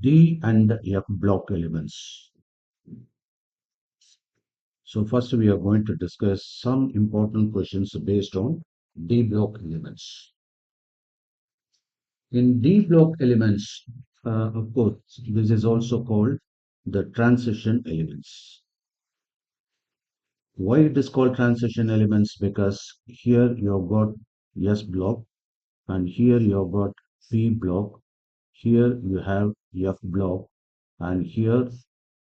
D and F block elements. So first we are going to discuss some important questions based on D block elements. In D block elements, of course, this is also called the transition elements. Why it is called transition elements? Because here you have got S block and here you have got P block. Here you have F block and here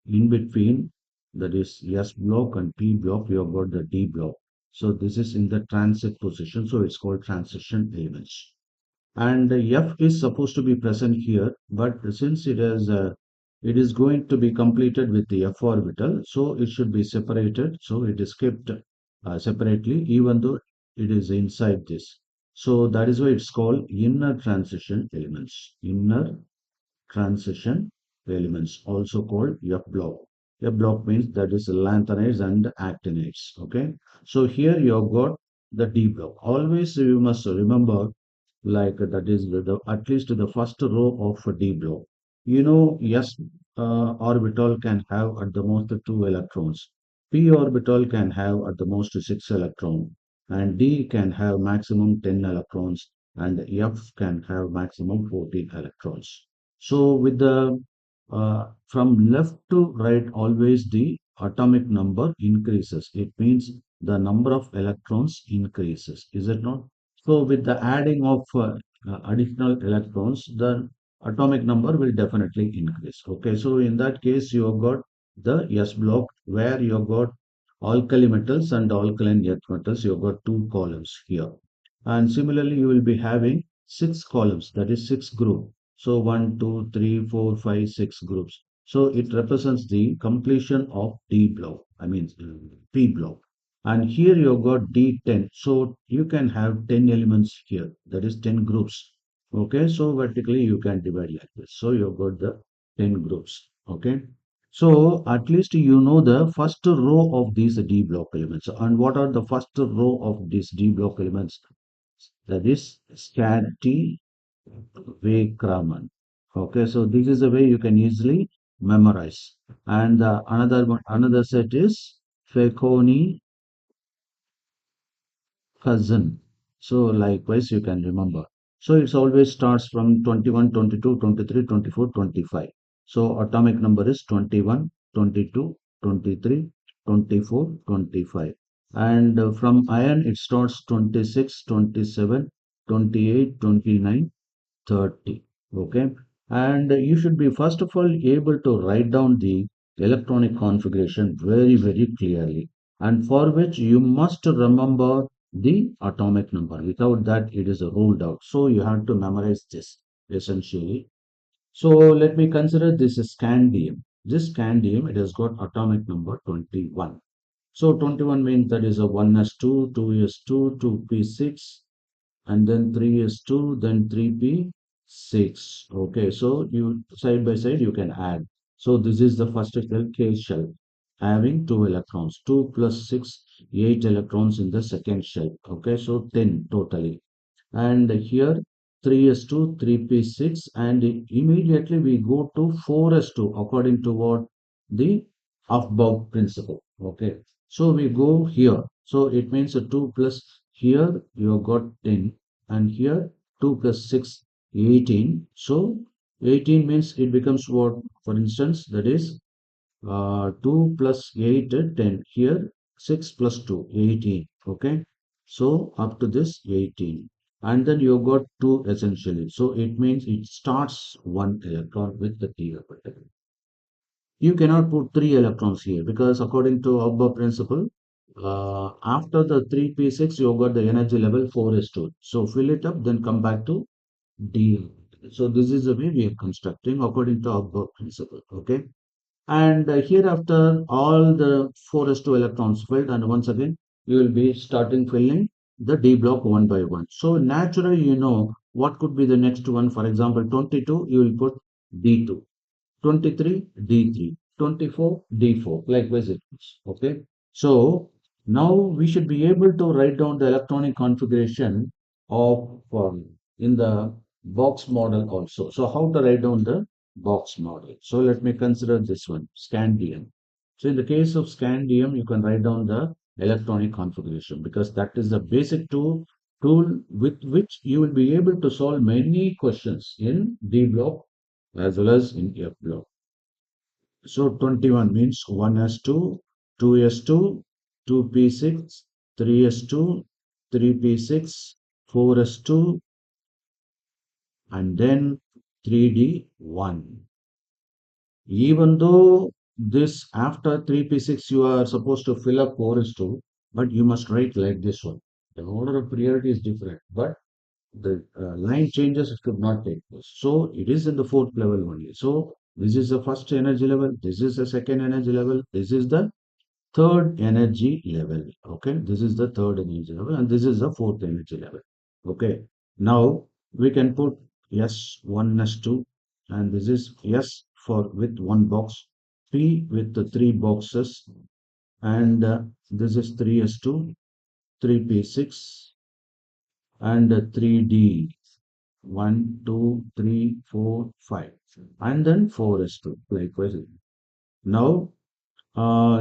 in between, that is S block and P block, you have got the D block. So this is in the transit position. So it's called transition elements. And F is supposed to be present here, but since it is going to be completed with the F orbital, so it should be separated. So it is kept separately, even though it is inside this. So that is why it's called inner transition elements. Inner transition elements, also called F block. F block means that is lanthanides and actinides. Okay. So here you have got the D block. Always you must remember like that is at least the first row of a D block. You know, S orbital can have at the most two electrons. P orbital can have at the most six electrons, and D can have maximum 10 electrons, and F can have maximum 14 electrons. So with the from left to right, always the atomic number increases. It means the number of electrons increases. Is it not? So with the adding of additional electrons, the atomic number will definitely increase. Okay, so in that case, you have got the S block where you have got alkali metals and alkaline earth metals. You have got two columns here. And similarly, you will be having six columns, that is six group. So one, two, three, four, five, six groups. So it represents the completion of D block, I mean P block. And here you've got D10. So you can have 10 elements here. That is 10 groups. Okay. So vertically you can divide like this. So you've got the 10 groups. Okay. So at least you know the first row of these D block elements. And what are the first row of these D block elements? That is Scatti Kraman. Okay. So this is the way you can easily memorize. And another set is Feconi cousin. So likewise, you can remember. So it's always starts from 21, 22, 23, 24, 25. So atomic number is 21, 22, 23, 24, 25. And from iron, it starts 26, 27, 28, 29, 30. Okay. And you should be first of all able to write down the electronic configuration very, very clearly. And for which you must remember the atomic number. Without that, it is ruled out. So you have to memorize this essentially. So let me consider this scandium. This scandium, it has got atomic number 21. So 21 means that is a 1s2, 2s2, 2p6, and then 3s2, then 3p6. Okay, so you side by side you can add. So this is the first shell, K shell, having two electrons. 2 plus 6, 8 electrons in the second shell. Okay, so 10 totally. And here 3s2, 3p6, and immediately we go to 4s2 according to what the Aufbau principle. Okay, so we go here. So it means a 2 plus here you have got 10, and here 2 plus 6, 18. So 18 means it becomes what? For instance, that is 2 plus 8, 10. Here 6 plus 2, 18. Okay. So up to this 18. And then you got 2 essentially. So it means it starts 1 electron with the d orbital. You cannot put 3 electrons here because according to Auber principle, after the 3p6, you got the energy level 4 is 2. So fill it up, then come back to d. So this is the way we are constructing according to Auber principle. Okay. And hereafter all the 4s2 electrons filled, and once again you will be starting filling the d block one by one. So naturally you know what could be the next one. For example, 22 you will put d2, 23 d3, 24 d4, likewise it is. Okay, so now we should be able to write down the electronic configuration of in the box model also. So how to write down the box model. So let me consider this one, scandium. So in the case of scandium, you can write down the electronic configuration because that is the basic tool with which you will be able to solve many questions in D block as well as in F block. So 21 means 1s2, 2s2, 2p6, 3s2, 3p6, 4s2, and then 3d1. Even though this after 3p6 you are supposed to fill up 4s2, but you must write like this one. The order of priority is different, but the line changes should not take place. So it is in the fourth level only. So this is the first energy level, this is the second energy level, this is the third energy level. Okay, this is the third energy level, and this is the fourth energy level. Okay, now we can put S1, S2, and this is S for with one box, P with the three boxes, and this is 3S2, 3P6, and 3D. 1, 2, 3, 4, 5, and then 4S2. Likewise. Now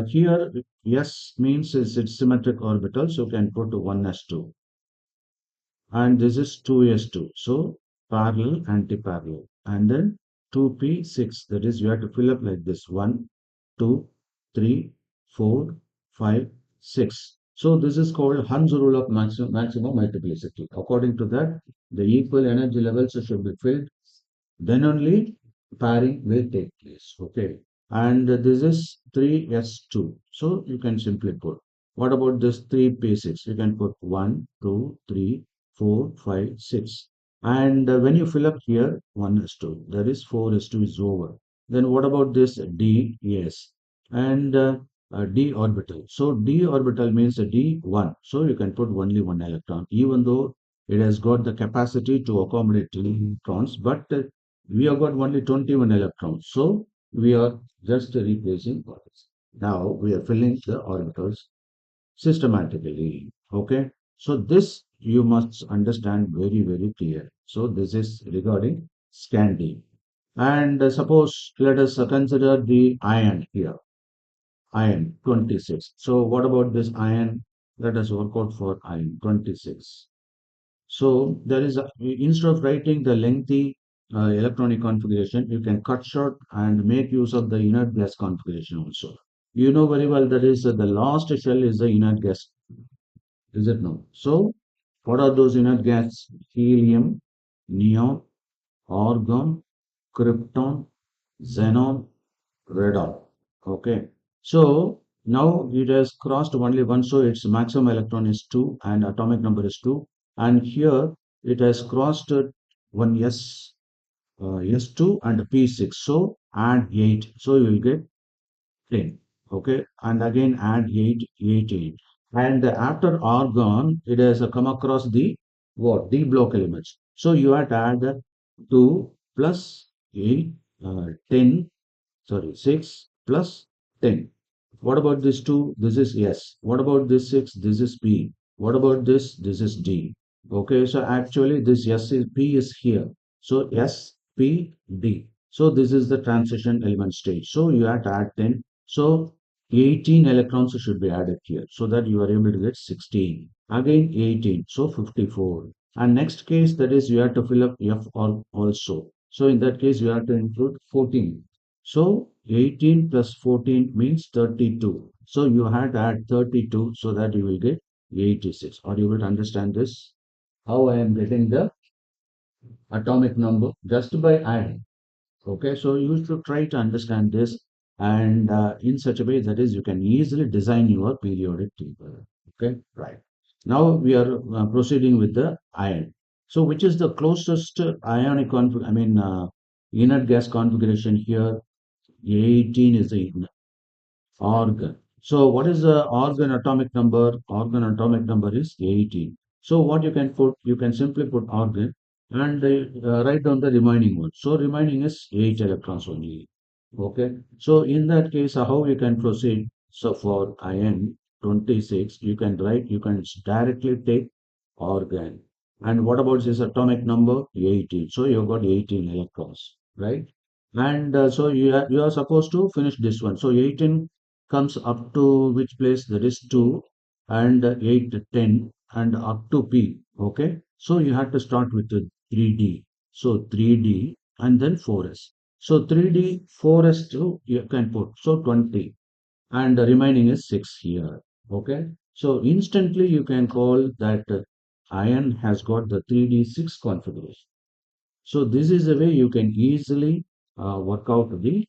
here, S means it's symmetric orbital, so you can put 1s2. And this is 2s2. So parallel, anti-parallel. And then 2p6. That is, you have to fill up like this 1, 2, 3, 4, 5, 6. So this is called Hund's rule of maximum multiplicity. According to that, the equal energy levels should be filled, then only pairing will take place. Okay. And this is 3s2. So you can simply put. What about this 3p6? You can put 1, 2, 3, 4, 5, 6. And when you fill up here, 1s2. That is 4s2 is over. Then what about this d? Yes. And d orbital. So d orbital means a d1. So you can put only one electron, even though it has got the capacity to accommodate electrons, but we have got only 21 electrons. So we are just replacing orbits. Now we are filling the orbitals systematically. Okay. So this you must understand very, very clear. So this is regarding scanning. And suppose let us consider the iron here. Iron 26. So what about this iron? Let us work out for iron 26. So there is instead of writing the lengthy electronic configuration, you can cut short and make use of the inert gas configuration also. You know very well that is the last shell is the inert gas, is it no? So what are those inert gas? Helium, neon, argon, krypton, xenon, radon. Okay. So now it has crossed only one, so its maximum electron is 2 and atomic number is 2. And here it has crossed one S2 and P6. So add 8. So you will get 10. Okay. And again add 8, 8, 8. And after argon, it has come across the what? D block elements. So you have to add 2 plus 8, 10, sorry, 6 plus 10. What about this 2? This is S. What about this 6? This is P. What about this? This is D. Okay, so actually this S is P is here. So S, P, D. So this is the transition element stage. So you have to add 10. So 18 electrons should be added here so that you are able to get 16. Again 18. So 54. And next case, that is you have to fill up F also. So in that case, you have to include 14. So 18 plus 14 means 32. So you had to add 32 so that you will get 86. Are you able to understand this? How I am getting the atomic number just by adding. Okay, so you should try to understand this and in such a way that is you can easily design your periodic table. Okay, right. Now we are proceeding with the iron. So which is the closest ionic inert gas configuration here? 18 is the organ. So what is the organ atomic number? Organ atomic number is 18. So what you can put, you can simply put organ and write down the remaining one. So remaining is 8 electrons only. Okay. So in that case, how you can proceed? So for iron 26, you can write, you can directly take organ. And what about this atomic number? 18. So you've got 18 electrons, right? And so you are supposed to finish this one. So 18 comes up to which place? That is 2 and 8, 10 and up to P. Okay. So you have to start with the 3D. So 3D and then 4S. So 3D, 4S 2 you can put. So 20 and the remaining is 6 here. Okay. So instantly you can call that ion has got the 3D6 configuration. So this is the way you can easily work out the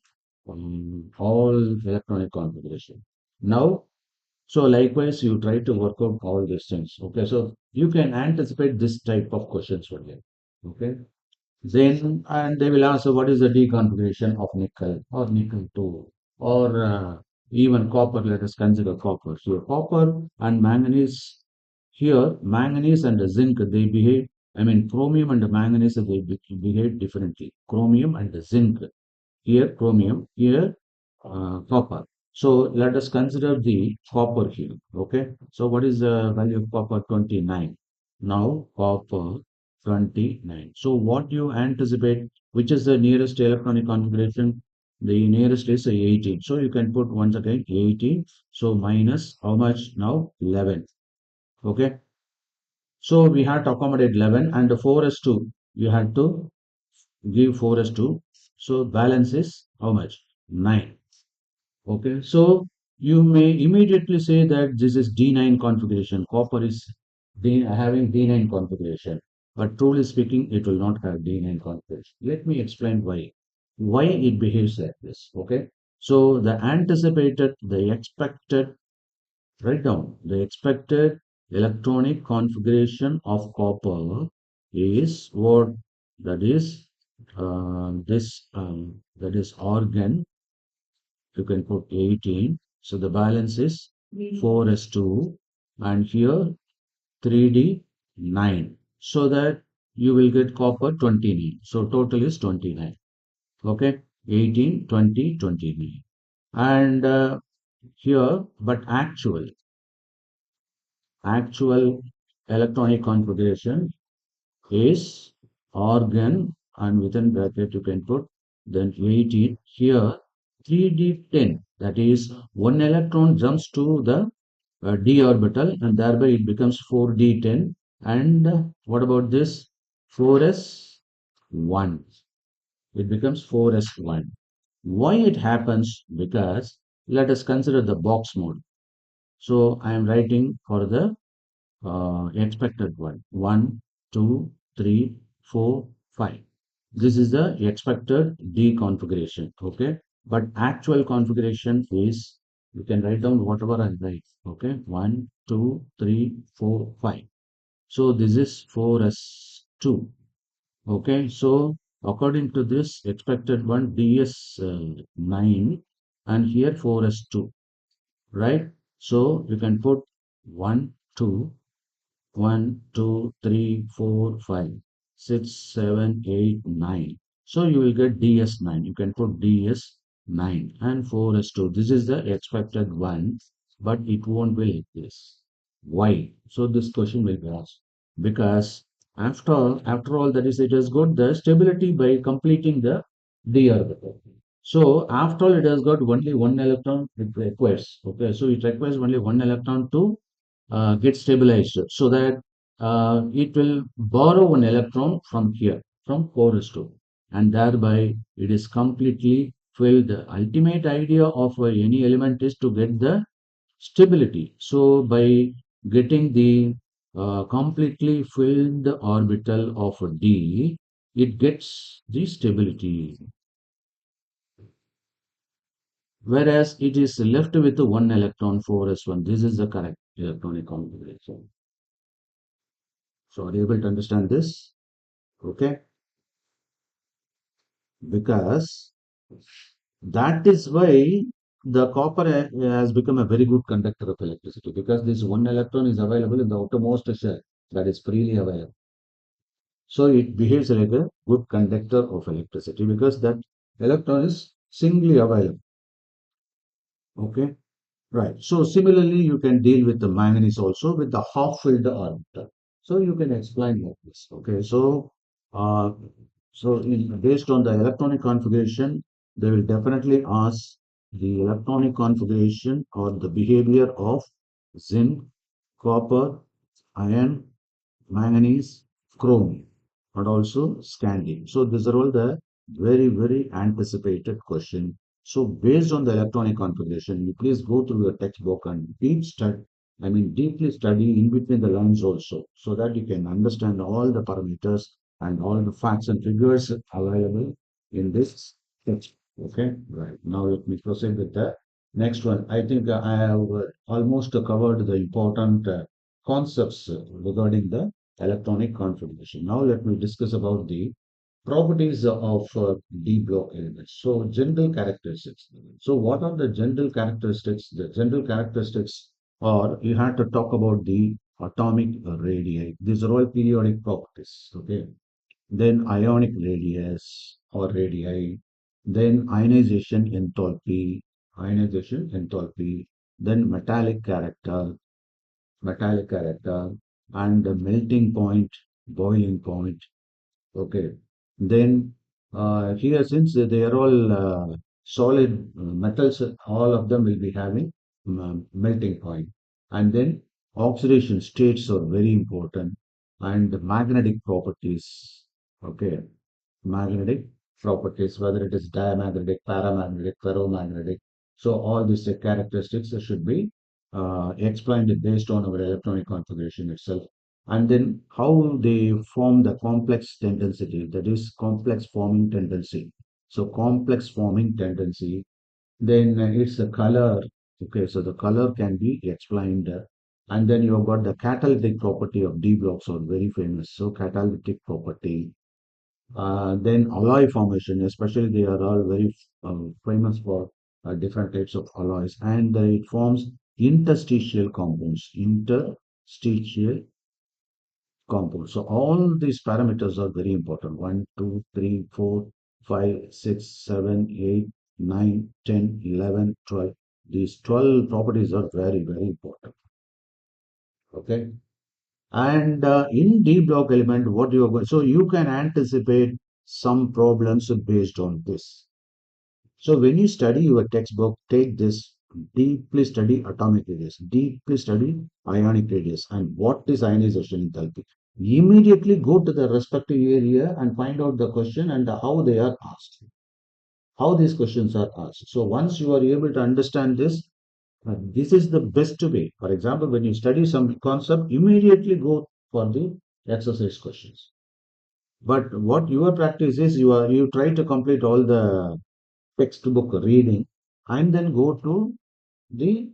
all electronic configuration. Now, so likewise, you try to work out all these things. Okay, so you can anticipate this type of questions only. Okay, then and they will ask what is the deconfiguration of nickel or nickel 2 or even copper. Let us consider copper. So copper and manganese here, manganese and zinc they behave. I mean chromium and manganese they behave differently. Chromium and zinc here chromium, here copper. So let us consider the copper here. Okay. So what is the value of copper? 29. Now copper 29. So what do you anticipate? Which is the nearest electronic configuration? The nearest is 18. So you can put once again 18. So minus how much now? 11. Okay. So we had to accommodate 11 and the 4s2. You had to give 4s2. So balance is how much? 9. Okay, so you may immediately say that this is D9 configuration. Copper is having D9 configuration, but truly speaking, it will not have D9 configuration. Let me explain why it behaves like this. Okay, so the expected, write down the expected electronic configuration of copper is what that is this that is organ you can put 18. So the balance is 4s2 and here 3d 9. So that you will get copper 29. So total is 29. Okay, 18, 20, 29. And here, but actual electronic configuration is organ and within bracket you can put then 18 here 3d10 that is one electron jumps to the d orbital and thereby it becomes 4d10 and what about this 4s1 it becomes 4s1 why it happens because let us consider the box mode so I am writing for the expected one. 1, 2, 3, 4, 5. This is the expected D configuration. Okay. But actual configuration is, you can write down whatever I write. Okay. 1, 2, 3, 4, 5. So this is 4s2. Okay. So according to this expected one, D is 9 and here 4s2. Right. So you can put 1, 2, 1, 2, 3, 4, 5, 6, 7, 8, 9. So you will get DS9. You can put DS9 and 4s2. This is the expected one, but it won't be like this. Why? So this question will be asked. Because after all that is it has got the stability by completing the d orbital. So after all it has got only one electron it requires. Okay, so it requires only one electron to get stabilized so that it will borrow one electron from here from chorus 2 and thereby it is completely filled. The ultimate idea of any element is to get the stability. So by getting the completely filled orbital of D, it gets the stability. Whereas it is left with one electron 4s1. This is the correct electronic configuration. So are you able to understand this? Okay. Because that is why the copper has become a very good conductor of electricity because this one electron is available in the outermost shell that is freely available. So it behaves like a good conductor of electricity because that electron is singly available. Okay. Right. So similarly, you can deal with the manganese also with the half-filled orbital. So you can explain like this. Okay. So uh, So based on the electronic configuration, they will definitely ask the electronic configuration or the behavior of zinc, copper, iron, manganese, chrome, and also scandium. So these are all the very, very anticipated question. So based on the electronic configuration, you please go through your textbook and deeply study in between the lines also, so that you can understand all the parameters and all the facts and figures available in this text. Okay, right. Now let me proceed with the next one. I think I have almost covered the important concepts regarding the electronic configuration. Now let me discuss about the properties of D block elements. So general characteristics. So what are the general characteristics? The general characteristics are, you have to talk about the atomic radii. These are all periodic properties. Okay. Then ionic radius or radii. Then ionization enthalpy. Then metallic character, and the melting point, boiling point. Okay. Then here, since they are all solid metals, all of them will be having melting point. And then oxidation states are very important, and the magnetic properties. Okay, magnetic properties, whether it is diamagnetic, paramagnetic, ferromagnetic. So all these characteristics should be explained based on our electronic configuration itself. And then how they form the complex tendency, that is complex forming tendency. So complex forming tendency, then it's the color. Okay, so the color can be explained. And then you have got the catalytic property of D blocks are very famous. So catalytic property, then alloy formation, especially they are all very famous for different types of alloys, and it forms interstitial compounds. Interstitial compounds. So all these parameters are very important. 1, 2, 3, 4, 5, 6, 7, 8, 9, 10, 11, 12. These 12 properties are very, very important. Okay. And in D block element, what you are going, so you can anticipate some problems based on this. So when you study your textbook, take this, deeply study atomic radius, deeply study ionic radius, and what is ionization enthalpy. Immediately go to the respective area and find out the question and how they are asked, how these questions are asked. So once you are able to understand this, this is the best way. For example, when you study some concept, immediately go for the exercise questions. But what your practice is, you try to complete all the textbook reading and then go to the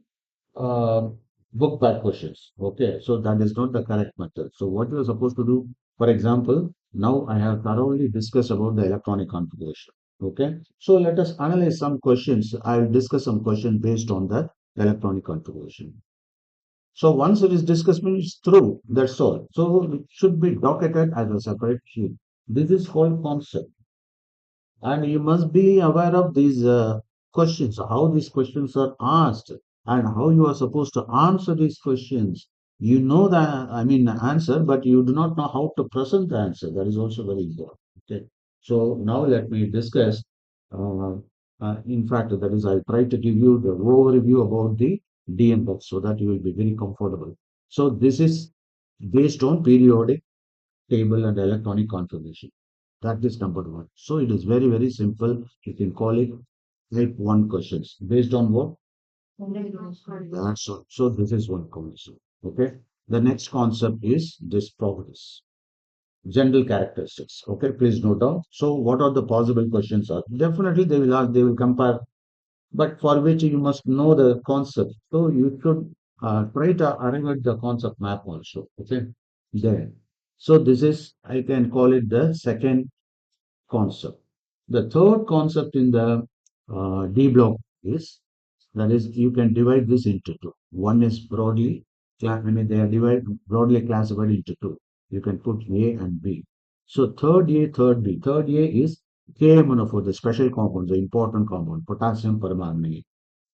uh, book back questions. Okay, so that is not the correct method. So what you are supposed to do, for example, now I have thoroughly discussed about the electronic configuration. Okay, so let us analyze some questions. I will discuss some questions based on the electronic configuration. So once it is discussed, it's through. That's all. So it should be docketed as a separate sheet. This is whole concept. And you must be aware of these questions, how these questions are asked, and how you are supposed to answer these questions. You know the, answer, but you do not know how to present the answer. That is also very important. Okay. So now let me discuss. Uh, in fact, that is, I'll try to give you the overview about the DMX so that you will be very comfortable. So this is based on periodic table and electronic configuration. That is number one. So it is very, very simple. You can call it type one questions. Based on what? That's all. So this is one concept. Okay. The next concept is this properties. General characteristics. Okay, please note down. So what are the possible questions are? Definitely they will compare, but for which you must know the concept. So you should try to arrive at the concept map also. Okay. There. So this is, I can call it the second concept. The third concept in the D block is, that is, you can divide this into two. One is they are broadly classified into two. You can put A and B. So third A, third B. Third A is KMNO4, the special compound, the important compound, potassium permanganate.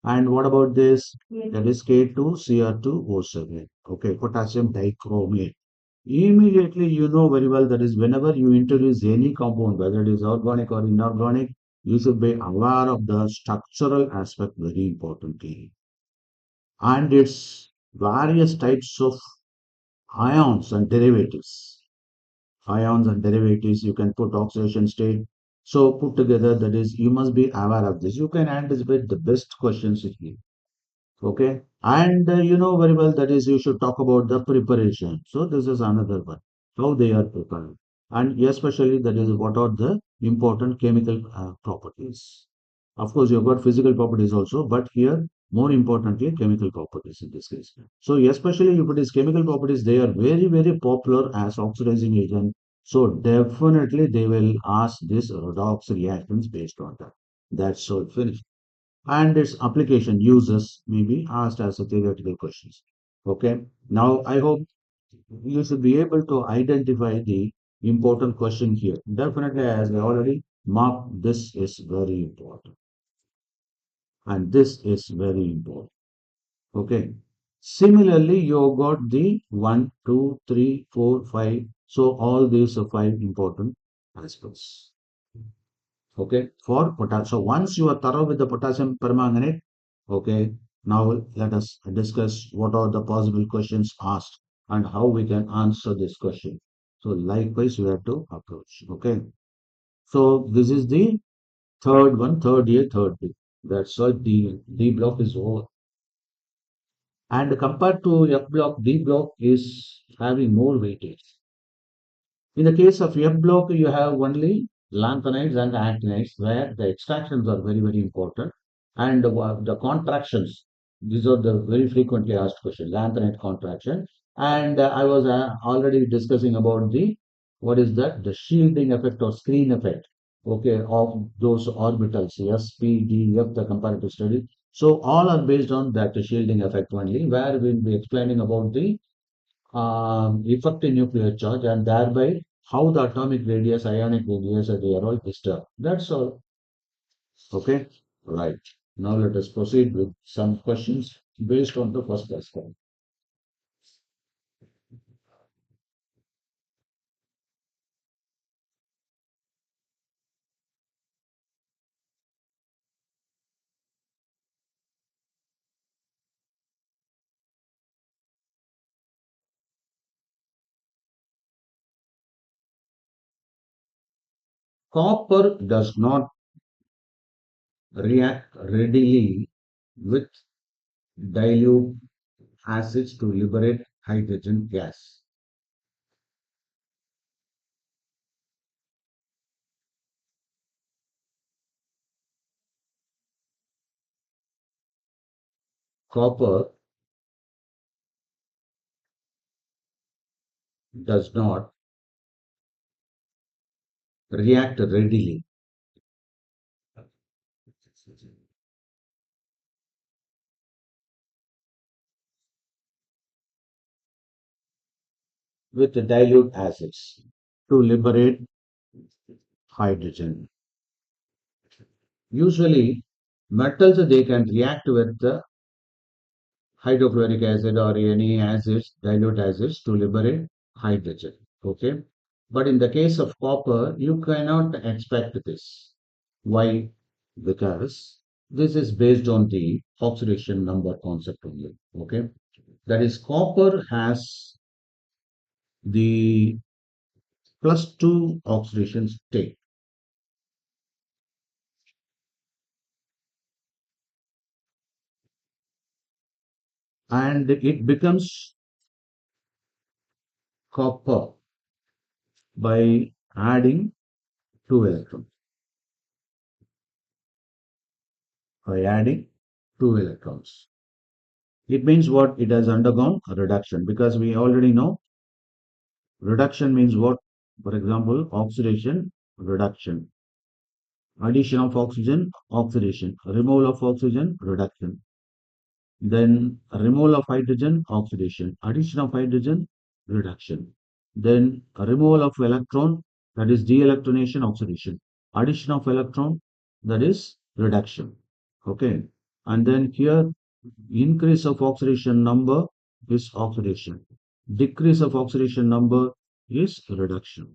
And what about this? That is K2CR2O7. Okay, potassium dichromate. Immediately you know very well that is whenever you introduce any compound, whether it is organic or inorganic, you should be aware of the structural aspect very importantly. And its various types of ions and derivatives. Ions and derivatives, you can put oxidation state. So put together, that is, you must be aware of this. You can anticipate the best questions here. Okay. And you know very well that is you should talk about the preparation. So this is another one, how they are prepared. And especially that is what are the important chemical properties. Of course, you've got physical properties also, but here more importantly chemical properties in this case. So especially if it is chemical properties, they are very, very popular as oxidizing agent. So definitely they will ask this redox reactions based on that. That's all finished, and its application uses may be asked as a theoretical questions. Okay. Now I hope you should be able to identify the important question here. Definitely, as I already marked, this is very important, and this is very important. Okay. Similarly, you got the one, two, three, four, five. So all these are five important aspects. Okay, for potassium. So once you are thorough with the potassium permanganate, okay, now let us discuss what are the possible questions asked and how we can answer this question. So likewise, we have to approach. Okay, so this is the third one, third year, third week. That's why D block is over. And compared to F block, D block is having more weightage. In the case of F block, you have only lanthanides and actinides where the extractions are very, very important. And the contractions, these are the very frequently asked questions, lanthanide contraction. And I was already discussing about the, what is that? The shielding effect or screen effect, okay, of those orbitals, S, P, D, F, the comparative study. So all are based on that shielding effect only, where we'll be explaining about the effect in nuclear charge and thereby how the atomic radius, ionic radius, they are all disturbed. That's all. Okay. Right. Now let us proceed with some questions based on the first aspect. Copper does not react readily with dilute acids to liberate hydrogen gas. Copper does not react readily with dilute acids to liberate hydrogen. Usually, metals they can react with the hydrochloric acid or any acids, dilute acids to liberate hydrogen. Okay. But in the case of copper, you cannot expect this. Why? Because this is based on the oxidation number concept only. Okay. That is, copper has the +2 oxidation state and it becomes copper by adding 2 electrons. By adding 2 electrons. It means what? It has undergone a reduction because we already know reduction means what? For example, oxidation, reduction, addition of oxygen, oxidation, removal of oxygen, reduction, then removal of hydrogen, oxidation, addition of hydrogen, reduction, then removal of electron, that is de-electronation, oxidation, addition of electron, that is reduction. Okay, and then here increase of oxidation number is oxidation. Decrease of oxidation number is reduction.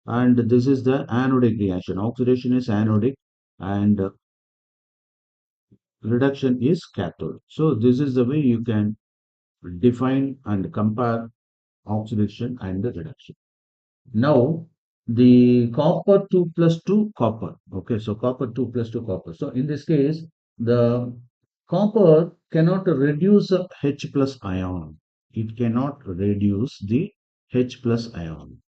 And this is the anodic reaction. Oxidation is anodic and reduction is cathode. So this is the way you can define and compare oxidation and the reduction. Now, the copper 2 plus 2 copper. Okay, so copper 2 plus 2 copper. So in this case, the copper cannot reduce a H plus ion. It cannot reduce the H plus ion.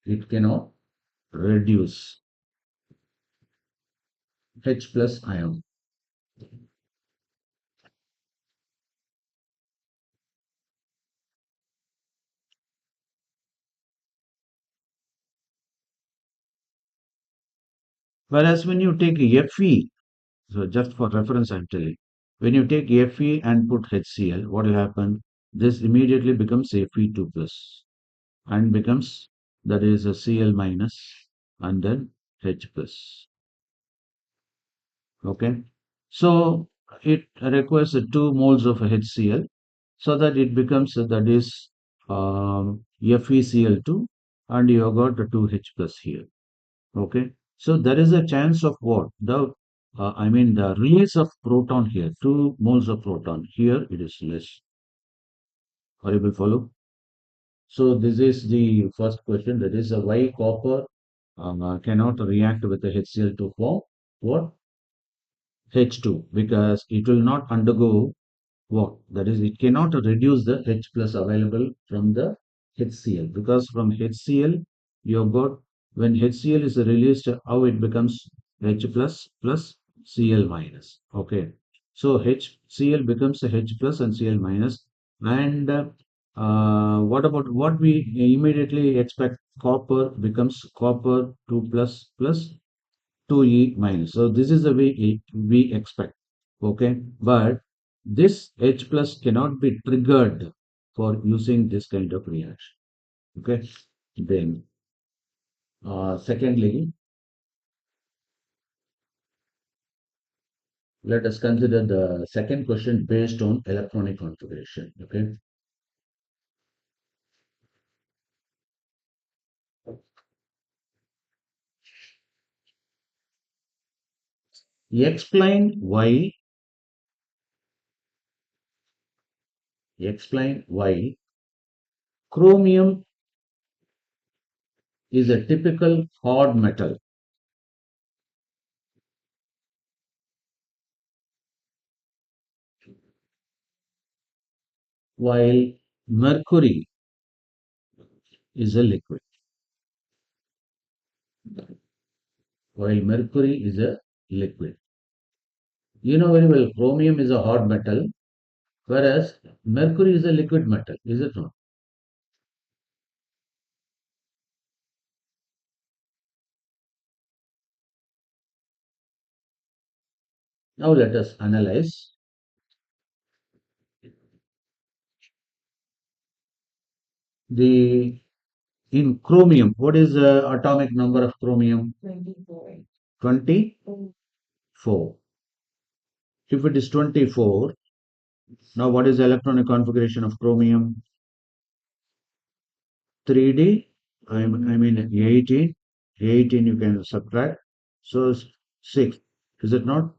It cannot reduce H plus ion. Whereas when you take Fe, so just for reference I'm telling, when you take Fe and put HCl, what will happen? This immediately becomes Fe2 plus and becomes, that is a Cl minus and then H plus. Okay. So it requires 2 moles of HCl so that it becomes that is FeCl2 and you have got the 2H plus here. Okay. So there is a chance of what? The release of proton here, 2 moles of proton. Here it is less. Are you able to follow? So this is the first question. That is why copper cannot react with the HCl to form what? H2, because it will not undergo what? That is, it cannot reduce the H plus available from the HCl, because from HCl you have got, when HCl is released, how it becomes H plus plus Cl minus. Okay, so HCl becomes H plus and Cl minus. And what about what we immediately expect? Copper becomes copper 2 plus plus 2E minus. So this is the way we expect. Okay, but this H plus cannot be triggered for using this kind of reaction. Okay, then secondly, let us consider the second question based on electronic configuration. Okay, explain why explain why chromium is a typical hard metal while mercury is a liquid. While mercury is a liquid. You know very well, chromium is a hard metal, whereas mercury is a liquid metal, is it not? Now let us analyze the in chromium. What is the atomic number of chromium? 24. If it is 24, now what is the electronic configuration of chromium? 3D, I mean 18. 18 you can subtract. So 6. Is it not?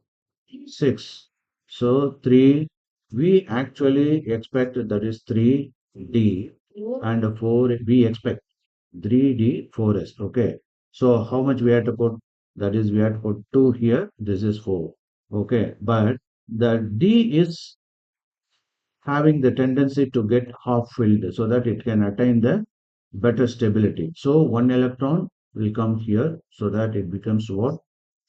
6. So 3, we actually expect that is 3D and 4, we expect 3D 4S. Okay. So how much we have to put? That is, we have to put 2 here. This is 4. Okay. But the D is having the tendency to get half filled so that it can attain the better stability. So one electron will come here so that it becomes what?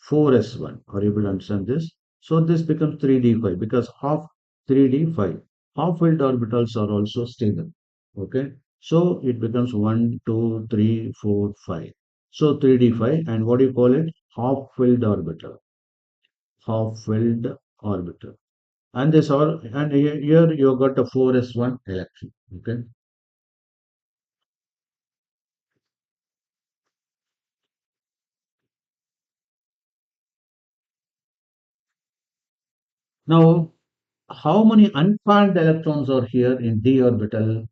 4s1. Are you able to understand this? So this becomes 3d5 because half 3d5. Half filled orbitals are also stable. Okay. So it becomes 1, 2, 3, 4, 5. So 3d5, and what do you call it? Half filled orbital. Half filled orbital. And this all, and here you got a 4s1 electron. Okay. Now how many unpaired electrons are here in d orbital?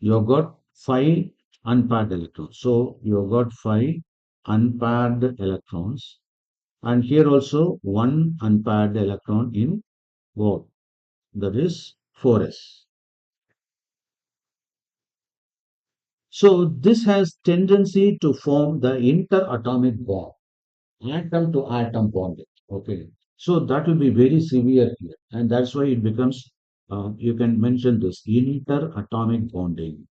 You've got five unpaired electrons. So you've got five unpaired electrons, and here also one unpaired electron in both. That is 4s. So this has tendency to form the interatomic bond, atom to atom bonding. Okay. So that will be very severe here, and that's why it becomes. You can mention this interatomic bonding.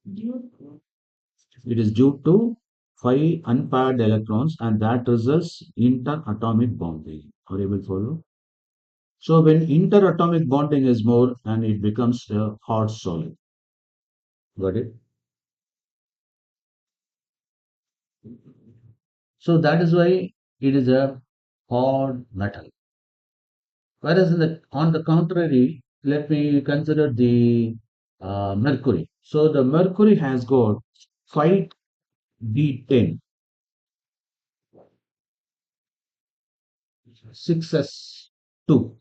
It is due to five unpaired electrons, and that results interatomic bonding. Are you able to follow? So when interatomic bonding is more, and it becomes a hard solid. Got it? So that is why it is a hard metal. Whereas on the contrary, let me consider the mercury. So the mercury has got 5d10, 6s2,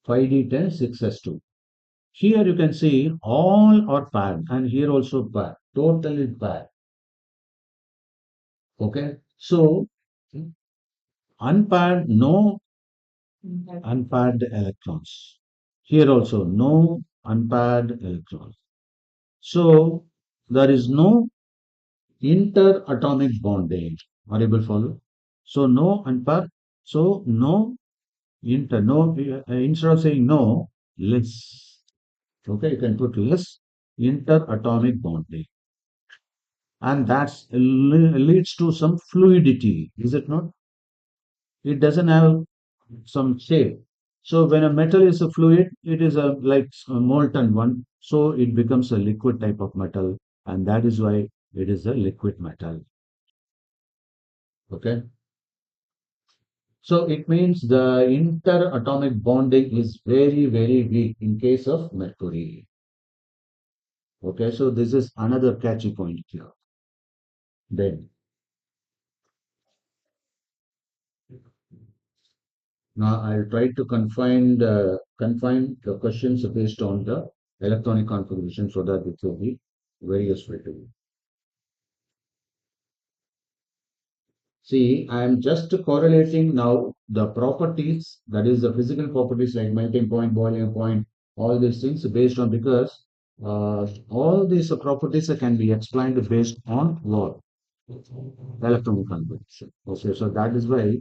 5d10, 6s2. Here you can see all are paired, and here also paired, totally paired. Okay, so unpaired, no unpaired electrons. Here also no unpaired electrons. So there is no interatomic bonding. Are you able to follow? So no unpaired. So no no instead of saying no, less. Okay, you can put less interatomic bonding, and that leads to some fluidity. Is it not? It doesn't have some shape. So when a metal is a fluid, it is a like a molten one. So it becomes a liquid type of metal, and that is why it is a liquid metal. Okay. So it means the interatomic bonding is very, very weak in case of mercury. Okay. So this is another catchy point here. Then now I'll try to confine the questions based on the electronic configuration so that it will be very useful to you. See, I am just correlating now the properties, that is the physical properties like melting point, boiling point, all these things based on because all these properties can be explained based on what? Electronic configuration. Okay, so that is why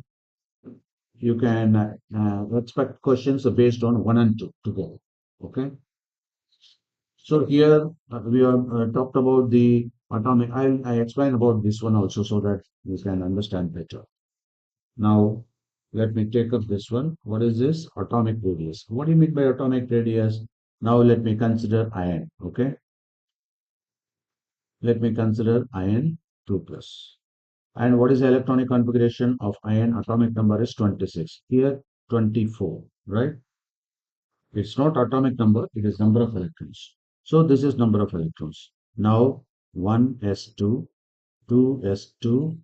you can expect questions based on one and two together. Okay, so here we have talked about the atomic. I explain about this one also so that you can understand better. Now, let me take up this one. What is this? Atomic radius. What do you mean by atomic radius? Now, let me consider iron. Okay. Let me consider iron 2 plus. And what is the electronic configuration of iron? Atomic number is 26. Here, 24. Right? It's not atomic number, it is number of electrons. So, this is number of electrons. Now, 1s2, 2s2,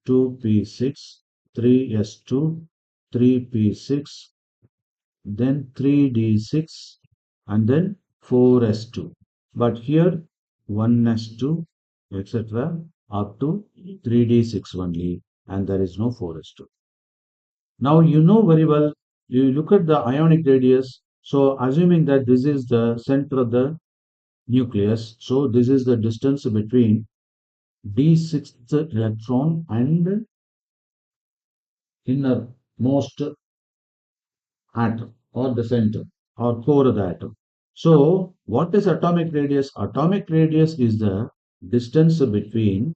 2p6, 3s2, 3p6, then 3d6, and then 4s2. But here 1s2, etc., up to 3d6 only, and there is no 4s2. Now you know very well, you look at the ionic radius. So assuming that this is the center of the nucleus, so this is the distance between d6th electron and innermost atom or the center or core of the atom. So, what is atomic radius? Atomic radius is the distance between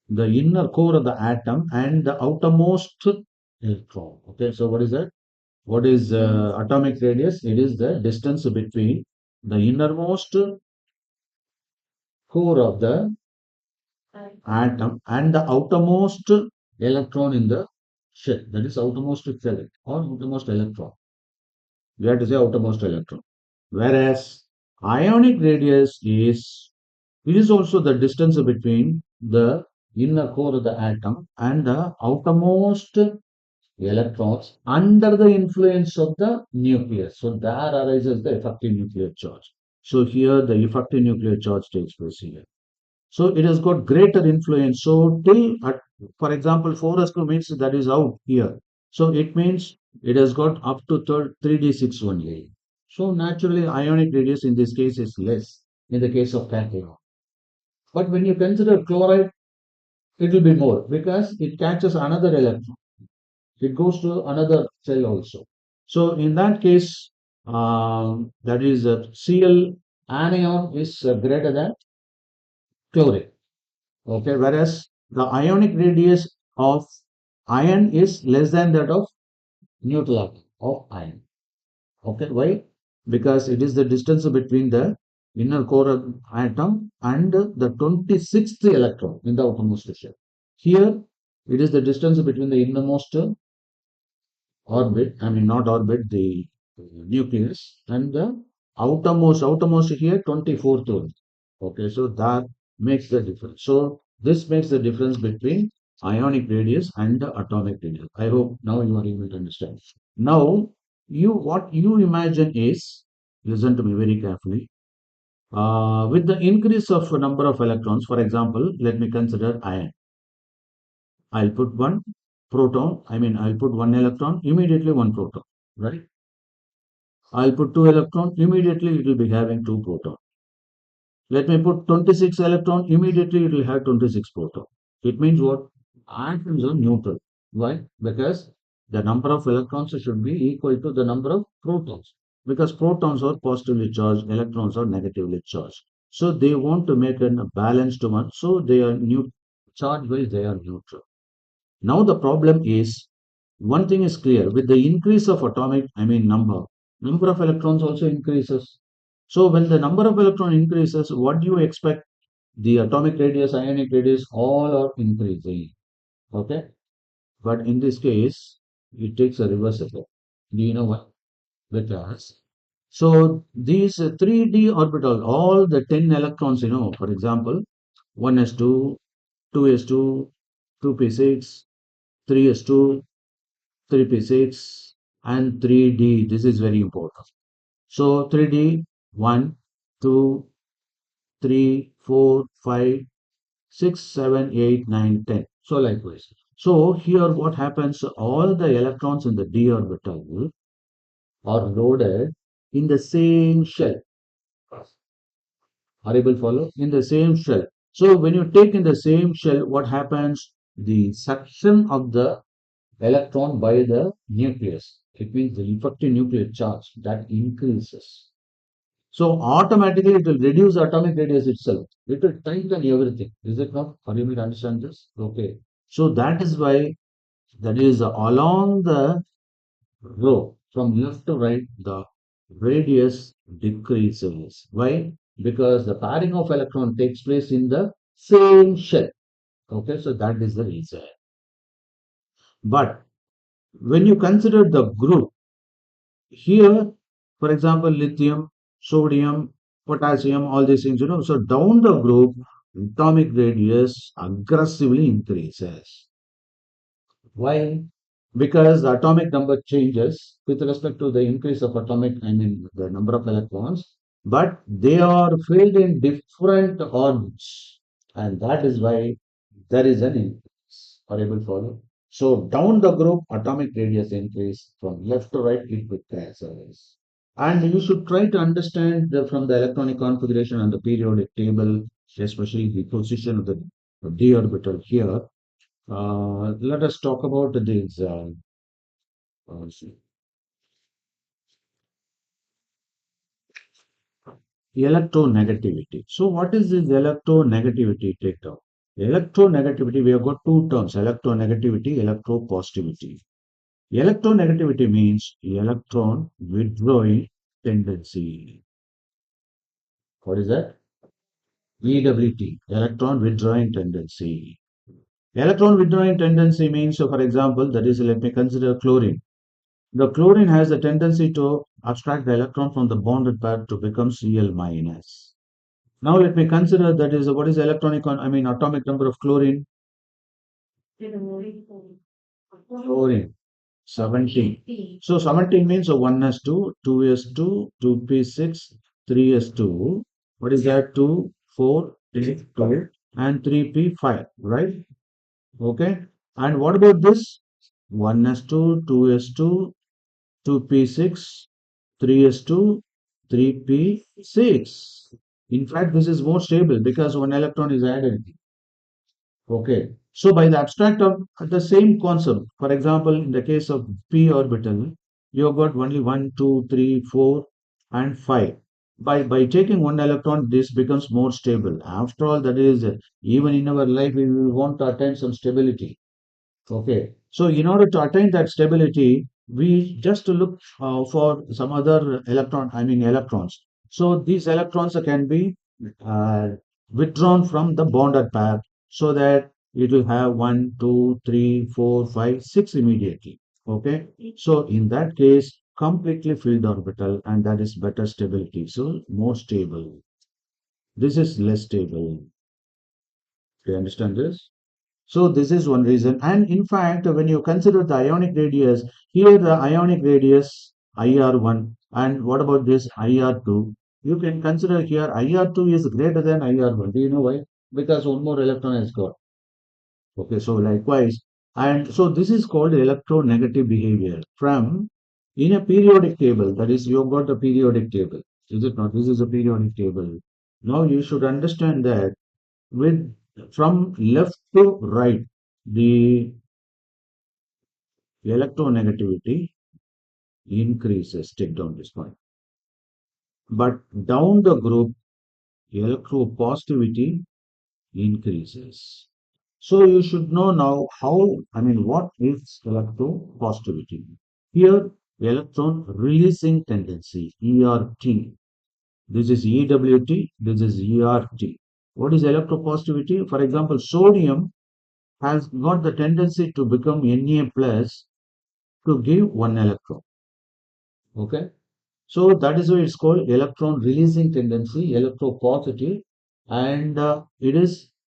the inner core of the atom and the outermost electron. Okay, so what is that? What is atomic radius? It is the distance between the innermost core of the atom and the outermost electron in the shell. That is outermost shell or outermost electron. We have to say outermost electron. Whereas ionic radius is it is also the distance between the inner core of the atom and the outermost electrons under the influence of the nucleus. So there arises the effective nuclear charge. So here the effective nuclear charge takes place here. So it has got greater influence. So till, for example, 4s2 means that is out here. So it means it has got up to 3d6 only. So naturally, ionic radius in this case is less in the case of cation. But when you consider chloride, it will be more because it catches another electron. It goes to another cell also. So in that case, that is Cl anion is greater than chlorine. Okay, whereas the ionic radius of ion is less than that of neutral atom of ion. Okay, why? Because it is the distance between the inner core atom and the 26th electron in the outermost shell. Here, it is the distance between the innermost orbit, I mean not orbit, the nucleus, and the outermost here 24th orbit. Okay, so that makes the difference. So this makes the difference between ionic radius and the atomic radius. I hope now you are able to understand. Now, what you imagine is, listen to me very carefully. With the increase of number of electrons, for example, let me consider iron. I'll put one proton, I mean, I'll put one electron, immediately one proton, right? I'll put two electron, immediately it will be having two proton. Let me put 26 electron, immediately it will have 26 proton. It means what? Atoms are neutral. Why? Because the number of electrons should be equal to the number of protons. Because protons are positively charged, electrons are negatively charged. So they want to make a balanced one. So they are charge wise, they are neutral. Now the problem is, one thing is clear, with the increase of atomic, I mean number of electrons also increases. So when the number of electron increases, what do you expect? The atomic radius, ionic radius, all are increasing. Okay. But in this case, it takes a reverse effect. Do you know why? Because so these 3D orbital, all the 10 electrons, for example, 1s2, 2s2, 2p6, 3s2, 3p6, and 3D. This is very important. So 3D, 1, 2, 3, 4, 5, 6, 7, 8, 9, 10. So likewise. So here what happens, all the electrons in the d orbital are loaded in the same shell. Are able to follow? In the same shell. So when you take in the same shell, what happens? The suction of the electron by the nucleus. It means the effective nuclear charge that increases. So automatically it will reduce the atomic radius itself. It will tighten everything. Is it not? Are you able to understand this? Okay. So that is why that is along the row from left to right, the radius decreases. Why? Because the pairing of electron takes place in the same shell. Okay, so that is the reason. But when you consider the group, here, for example, lithium, sodium, potassium, all these things, so down the group, atomic radius aggressively increases. Why? Because the atomic number changes with respect to the increase of atomic, I mean, the number of electrons, but they are filled in different orbits. And that is why there is an increase. Are you able to follow? So down the group, atomic radius increase. From left to right, it decreases. And you should try to understand from the electronic configuration and the periodic table, especially the position of the d orbital here. Let us talk about this uh, electronegativity. So, what is this electronegativity? Take down. Electronegativity, we have got two terms, electronegativity, electropositivity. Electronegativity means electron withdrawing tendency. What is that? EWT, electron withdrawing tendency. Electron withdrawing tendency means, so for example, that is, let me consider chlorine. The chlorine has a tendency to abstract the electron from the bonded pair to become Cl minus. Now let me consider that is what is electronic, I mean atomic number of chlorine. Fluorine. 17. So 17 means a 1s2, 2s2, 2p6, 3s2. What is that? 2, 4, 8, 12, and 3p5, right? Okay. And what about this? 1s2, 2s2, 2p6, 3s2, 3p6. In fact, this is more stable because one electron is added. Okay. So by the abstract of the same concept, for example, in the case of p orbital, you've got only one, 2, 3, 4, and 5. By taking one electron, this becomes more stable. After all, that is, even in our life, we want to attain some stability. Okay. So in order to attain that stability, we just look for some other electrons. So these electrons can be uh, withdrawn from the bonded pair so that it will have one, two, three, four, five, six immediately. Okay. So in that case, completely filled orbital, and that is better stability. So more stable. This is less stable. Do you understand this? So this is one reason. And in fact, when you consider the ionic radius, here the ionic radius IR1, and what about this IR2? You can consider here IR2 is greater than IR1. Do you know why? Because one more electron has got. Okay, so likewise, and so this is called electronegative behavior from in a periodic table. That is, you've got the periodic table. Is it not? This is a periodic table. Now you should understand that with from left to right, the electronegativity increases. Take down this point. But down the group, electropositivity increases. So you should know now what is electropositivity? Here, electron releasing tendency, ERT. This is EWT, this is ERT. What is electropositivity? For example, sodium has got the tendency to become Na plus to give one electron. Okay. So that is why it's called electron releasing tendency, electropositive, and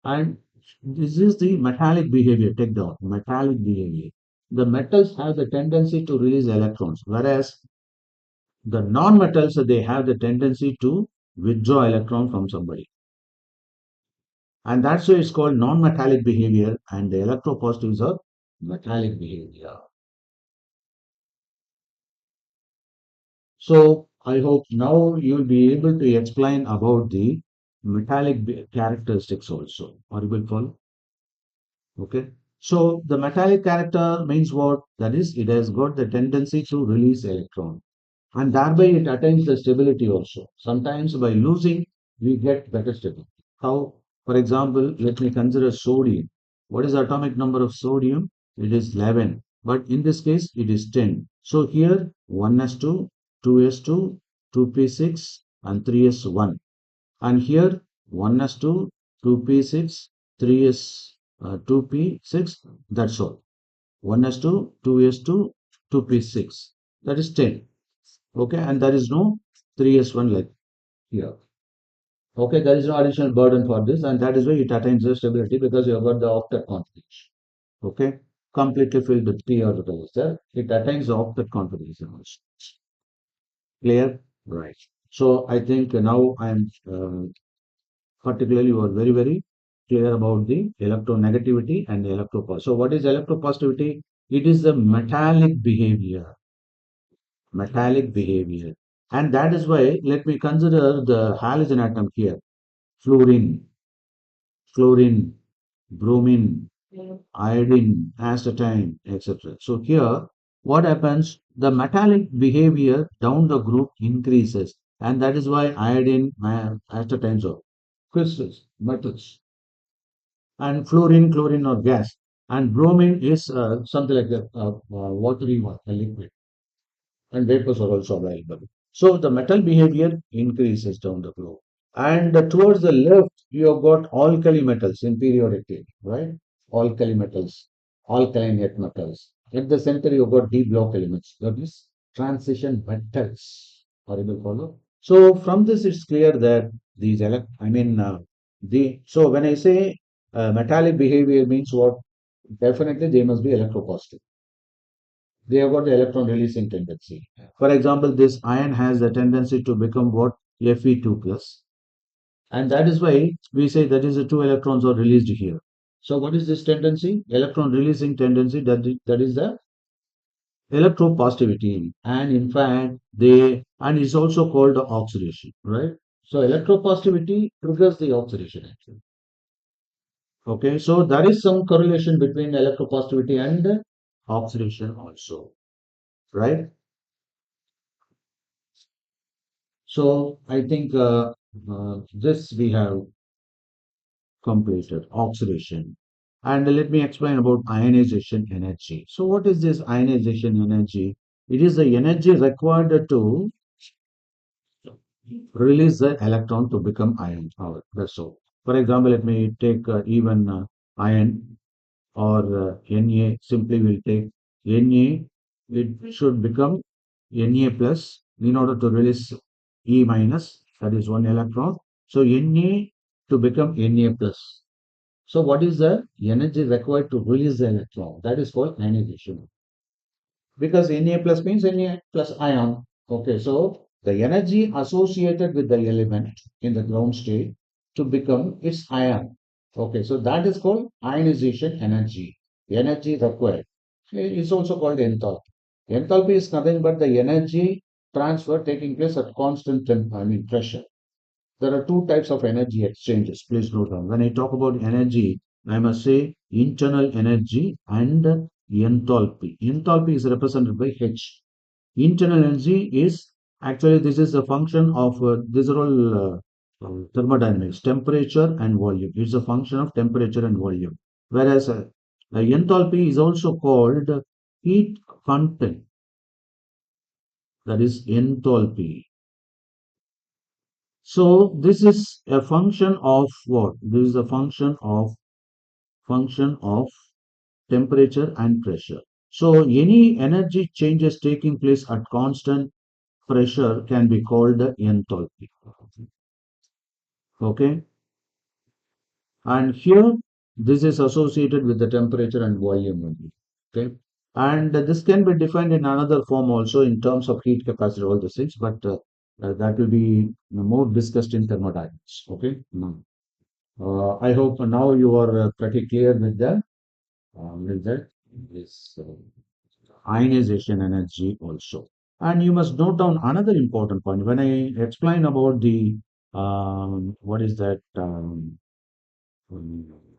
and this is the metallic behavior. Take down metallic behavior. The metals have the tendency to release electrons, whereas the non-metals they have the tendency to withdraw electron from somebody, and that's why it's called non-metallic behavior, and the electropositives are metallic behavior. So I hope now you'll be able to explain about the characteristics also. Are you will follow? Okay. So the metallic character means what? That is, it has got the tendency to release electron, and thereby it attains the stability also. Sometimes by losing, we get better stability. How? For example, let me consider sodium. What is the atomic number of sodium? It is 11. But in this case, it is 10. So here 1s2, 2s2, 2p6, and 3s1. And here 1s2, 2p6, 3s 2p6. That's all. 1s2, 2s2, 2p6. That is 10. Okay, and there is no 3s1 like here. Okay, there is no additional burden for this, and that is why it attains the stability because you have got the octet configuration. Okay, completely filled with p orbitals there. It attains the octet configuration also. Clear? Right. So I think now I am particularly you are very very clear about the electronegativity and the electropositivity. So what is electropositivity? It is the metallic behavior, and that is why let me consider the halogen atom here: fluorine, chlorine, bromine, iodine, astatine, etc. So here, what happens? The metallic behavior down the group increases, and that is why iodine, astatines are crystals, metals, and fluorine, chlorine or gas, and bromine is something like a watery one, a liquid, and vapors are also available. So the metal behavior increases down the globe. And towards the left, you have got alkali metals in periodic table, right? Alkali metals, alkaline earth metals. At the center, you have got d block elements, that is transition metals. Are you able to follow? So from this, it's clear that these so when I say metallic behavior means what? Definitely they must be electropositive. They have got the electron releasing tendency. For example, this iron has a tendency to become what? Fe2 plus. And that is why we say that is the two electrons are released here. So what is this tendency? Electron releasing tendency, that is the electropositivity. And in fact, and it's also called the oxidation, right? So electropositivity triggers the oxidation actually. Okay, so there is some correlation between electropositivity and oxidation also, right? So I think this we have completed oxidation. And let me explain about ionization energy. So what is this ionization energy? It is the energy required to release the electron to become ion. That's all. For example, let me take even iron or Na. Simply we'll take Na. It should become Na plus in order to release E minus. That is one electron. So Na to become Na plus. So what is the energy required to release the electron? That is called ionization. Because Na plus means Na plus ion. Okay, so the energy associated with the element in the ground state to become its ion. Okay, so that is called ionization energy. Energy required. It's also called enthalpy. Enthalpy is nothing but the energy transfer taking place at constant pressure. There are two types of energy exchanges. Please note down. When I talk about energy, I must say internal energy and enthalpy. Enthalpy is represented by H. Internal energy is actually this is a function of these are all thermodynamics, temperature and volume. It's a function of temperature and volume. Whereas enthalpy is also called heat content. That is enthalpy. So this is a function of what? This is a function of temperature and pressure. So any energy changes taking place at constant pressure can be called the enthalpy. Okay, and here this is associated with the temperature and volume only. Okay, and this can be defined in another form also in terms of heat capacity, all these things, but that will be more discussed in thermodynamics. Okay. Now, I hope now you are pretty clear with that is ionization energy also. And you must note down another important point when I explain about the what is that um,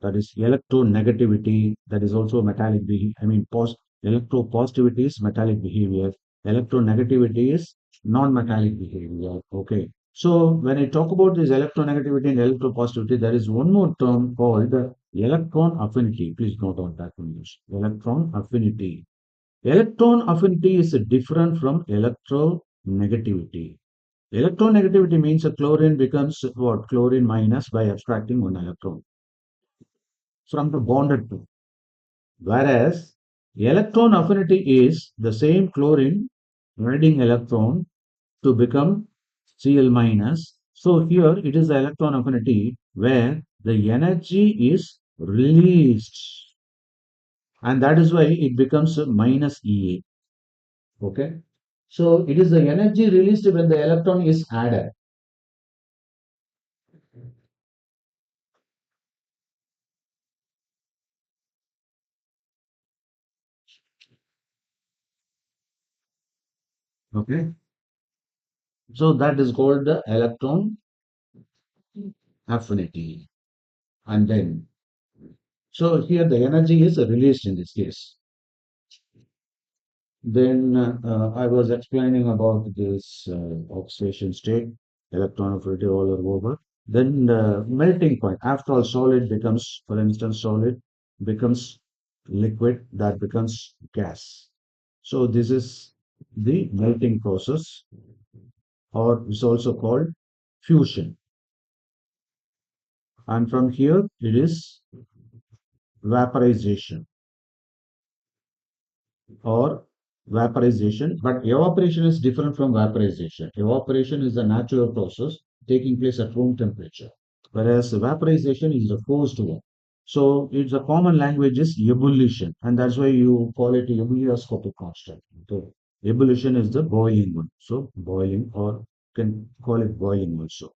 that is electronegativity. That is also metallic behavior. I mean, electropositivity is metallic behavior. Electronegativity is non-metallic behavior. Okay. So when I talk about this electronegativity and electropositivity, there is one more term called electron affinity. Please note on that one. Electron affinity. Electron affinity is different from electronegativity. Electronegativity means a chlorine becomes what? Chlorine minus by abstracting one electron from the bonded to. Whereas electron affinity is the same chlorine adding electron to become Cl minus. So here it is the electron affinity where the energy is released, and that is why it becomes minus Ea. Okay. So it is the energy released when the electron is added. Okay. So that is called the electron affinity. And then, so here the energy is released in this case. Then I was explaining about this oxidation state, electron affinity all are over. Then the melting point. After all, solid becomes, for instance, solid becomes liquid, that becomes gas. So this is the melting process, or it's also called fusion. And from here it is vaporization or vaporization. But evaporation is different from vaporization. Evaporation is a natural process taking place at room temperature, whereas vaporization is a forced one. So it's a common language is ebullition, and that's why you call it ebullioscopic constant. So ebullition is the boiling one. So boiling, or can call it boiling also.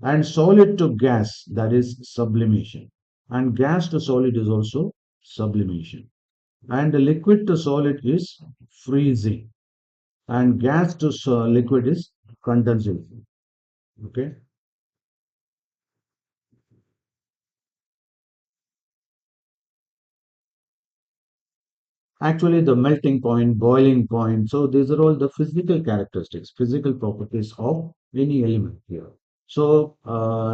And solid to gas, that is sublimation. And gas to solid is also sublimation. And the liquid to solid is freezing. And gas to liquid is condensation. Okay. Actually, the melting point, boiling point. So these are all the physical characteristics, physical properties of any element here. So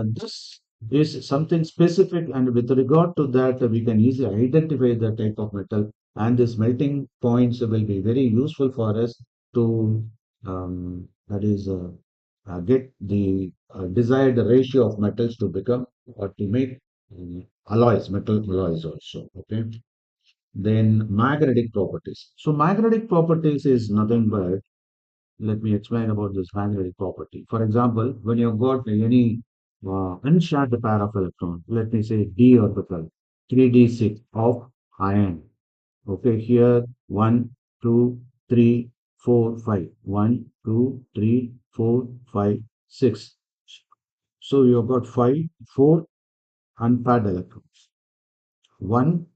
this is something specific, and with regard to that, we can easily identify the type of metal, and these melting points will be very useful for us to that is get the desired ratio of metals to become or to make alloys, metal alloys also. Okay. Then magnetic properties. So magnetic properties is nothing but, let me explain about this magnetic property. For example, when you've got any uncharged pair of electrons, let me say d orbital, 3d6 of iron. Okay, here 1, 2, 3, 4, 5. 1, 2, 3, 4, 5, 6. So you've got 4 unpaired electrons. One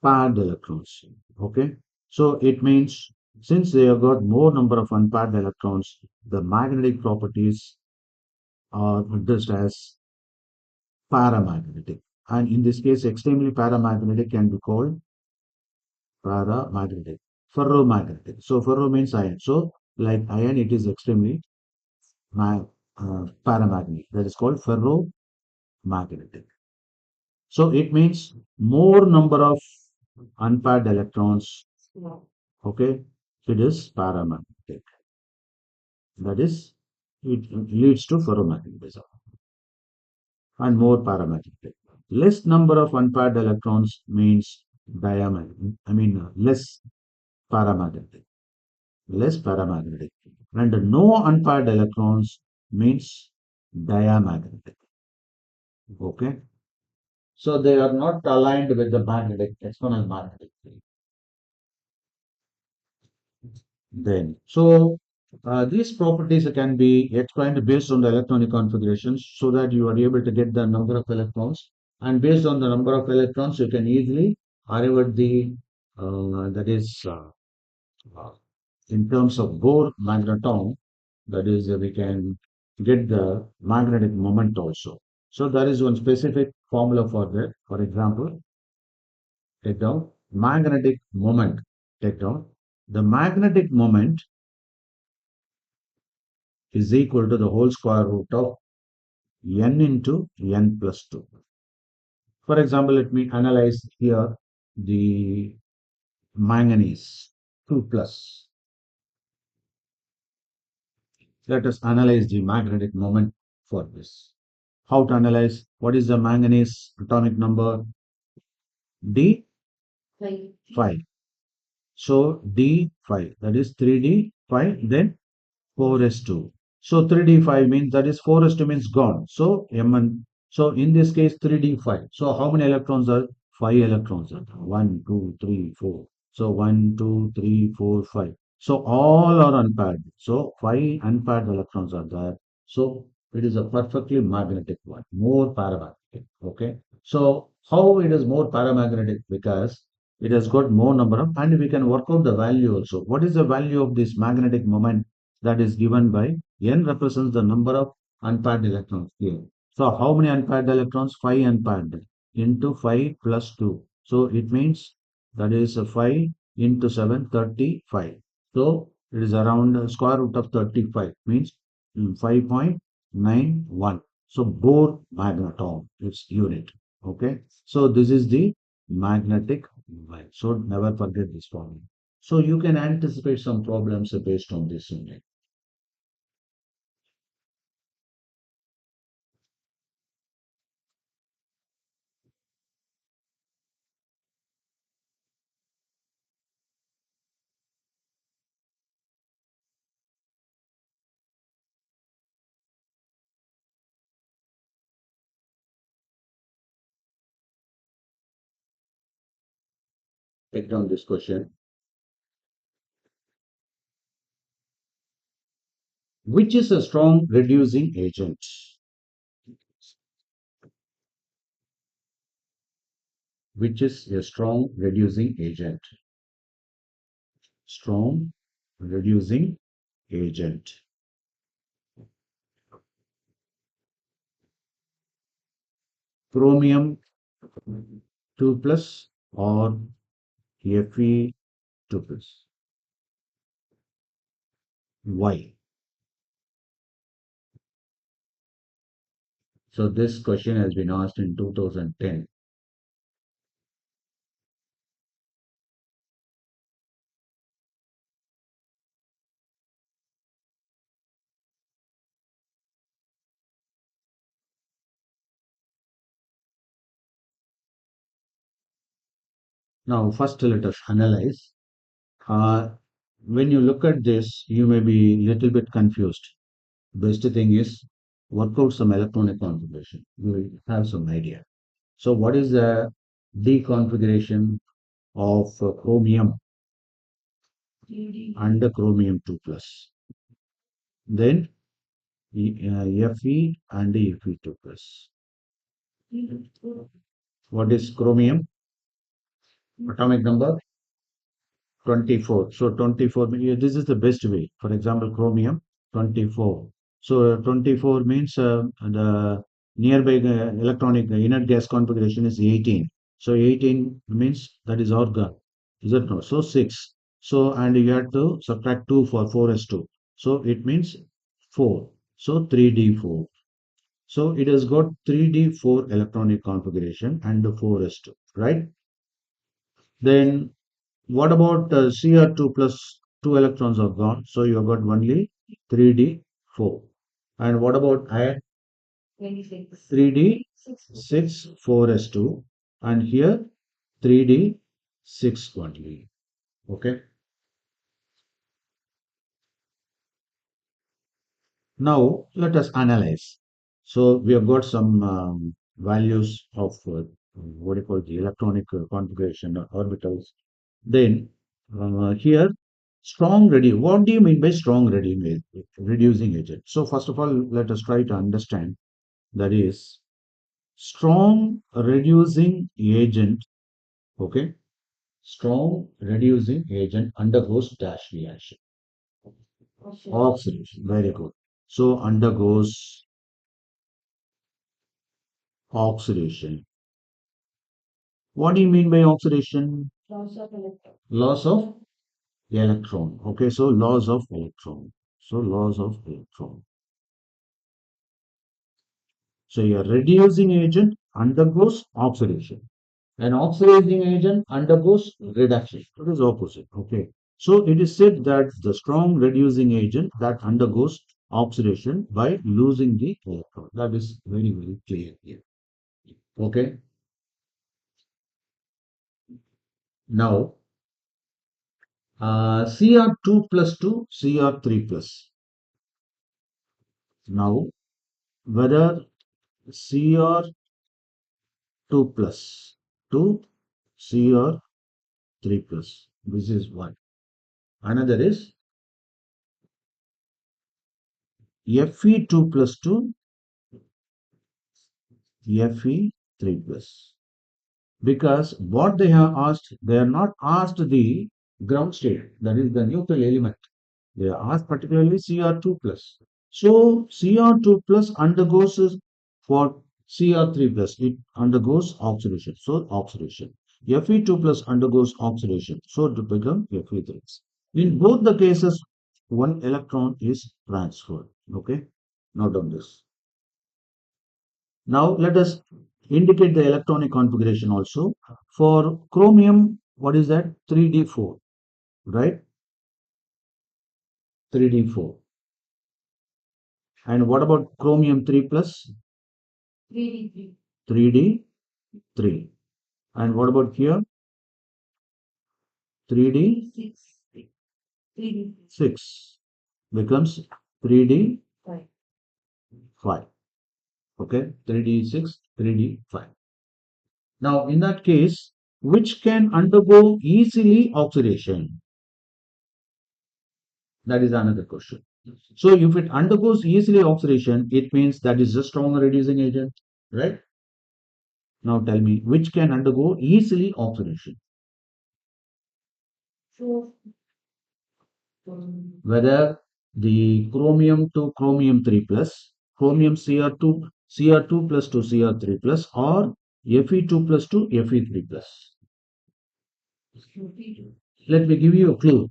paired electrons. Okay, so it means since they have got more number of unpaired electrons, the magnetic properties are addressed as paramagnetic. And in this case, extremely paramagnetic can be called paramagnetic, ferromagnetic. So ferro means iron. So like iron, it is extremely paramagnetic. That is called ferromagnetic. So it means more number of unpaired electrons. Okay, it is paramagnetic. That is, it leads to ferromagnetism and more paramagnetic. Less number of unpaired electrons means less paramagnetic. Less paramagnetic. And no unpaired electrons means diamagnetic. Okay. So they are not aligned with the magnetic, external magnetic field. Then, so these properties can be explained based on the electronic configurations so that you are able to get the number of electrons. And based on the number of electrons, you can easily arrive at the, that is, uh, in terms of Bohr magneton, that is, we can get the magnetic moment also. So there is one specific formula for that. For example, take down magnetic moment. Take down the magnetic moment is equal to the whole square root of n into n plus 2. For example, let me analyze here the manganese 2 plus. Let us analyze the magnetic moment for this. How to analyze? What is the manganese atomic number? D 5. So D 5, that is 3D 5, then 4s2. So 3d5 means, that is 4s2 means gone. So Mn. So in this case 3d5. So how many electrons are? 5 electrons are there. 1, 2, 3, 4. So 1, 2, 3, 4, 5. So all are unpaired. So 5 unpaired electrons are there. So it is a perfectly magnetic one, more paramagnetic. Okay. So how it is more paramagnetic? Because it has got more number of, and we can work out the value also. What is the value of this magnetic moment? That is given by n represents the number of unpaired electrons here. So how many unpaired electrons? 5 unpaired into 5 plus 2. So it means that is 5 into 7, 35. So it is around square root of 35 means 5.91. So Bohr magneton, its unit. Okay. So this is the magnetic moment. So never forget this formula. So you can anticipate some problems based on this unit. Take down this question. Which is a strong reducing agent? Which is a strong reducing agent? Strong reducing agent. Chromium 2 plus or Fe 2 plus. Why? So this question has been asked in 2010. Now, first let us analyze. Uh, when you look at this, you may be a little bit confused. Best thing is work out some electronic configuration. You will have some idea. So, what is the deconfiguration of chromium and the chromium 2 plus? Then Fe and Fe 2 plus. What is chromium? Atomic number 24. So 24, this is the best way. For example, chromium 24. So 24 means the nearby electronic inert gas configuration is 18. So 18 means that is organ. Is it no? So 6. So and you have to subtract 2 for 4s2. So it means 4. So 3d4. So it has got 3d4 electronic configuration and 4s2, right? Then what about Cr2 plus 2 electrons are gone? So you have got only 3d4. And what about iron? 3d6 4s2 and here 3d6 only. Okay. Now let us analyze. So we have got some values of what do you call the electronic configuration orbitals. Then here strong reducing. What do you mean by strong reducing agent? So first of all, let us try to understand that is strong reducing agent. Okay, strong reducing agent undergoes dash reaction. Oxidation. Very good. So undergoes oxidation. What do you mean by oxidation? Loss of electron. Okay, so loss of electron. So loss of electron. So your reducing agent undergoes oxidation. An oxidizing agent undergoes reduction. It is opposite. Okay. So it is said that the strong reducing agent that undergoes oxidation by losing the electron. That is very, very clear here. Okay. Now, Cr2 plus 2, Cr3 plus. Now, whether Cr2 plus to Cr3 plus. This is one. Another is Fe2 plus 2 Fe3 plus. Because what they have asked, they are not asked the ground state, that is the neutral element. They are asked particularly Cr2 plus. So Cr2 plus undergoes for Cr3 plus, it undergoes oxidation. So oxidation. Fe2 plus undergoes oxidation. So to become Fe3. In both the cases, one electron is transferred. Okay. Note on this. Now let us indicate the electronic configuration also. For chromium, what is that? 3d4, right? 3d4. And what about chromium 3 plus? 3d3. And what about here? 3d6 becomes 3d5. Okay, 3d6, 3d5. Now in that case, which can undergo easily oxidation. That is another question. So if it undergoes easily oxidation, it means that is a stronger reducing agent, right? Now tell me, which can undergo easily oxidation? Whether the chromium to chromium 3 plus, chromium Cr2 plus to Cr3 plus, or Fe2 plus to Fe3 plus. Let me give you a clue.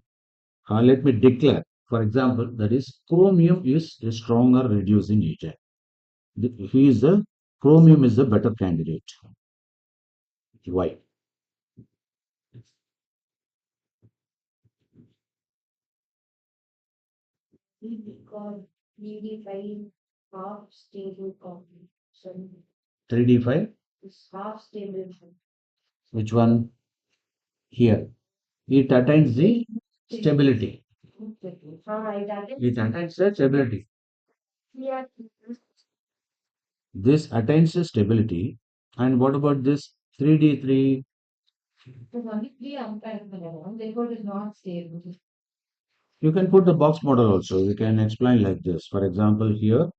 Let me declare. For example, that is chromium is a stronger reducing agent. He is the chromium is the better candidate. Why? Because 3D5 half stable copy. So 3D5 is half stable. Which one? Here. It attains the stability. It attains the stability. This attains the stability. And what about this 3D3? You can put the box model also. You can explain like this. For example, here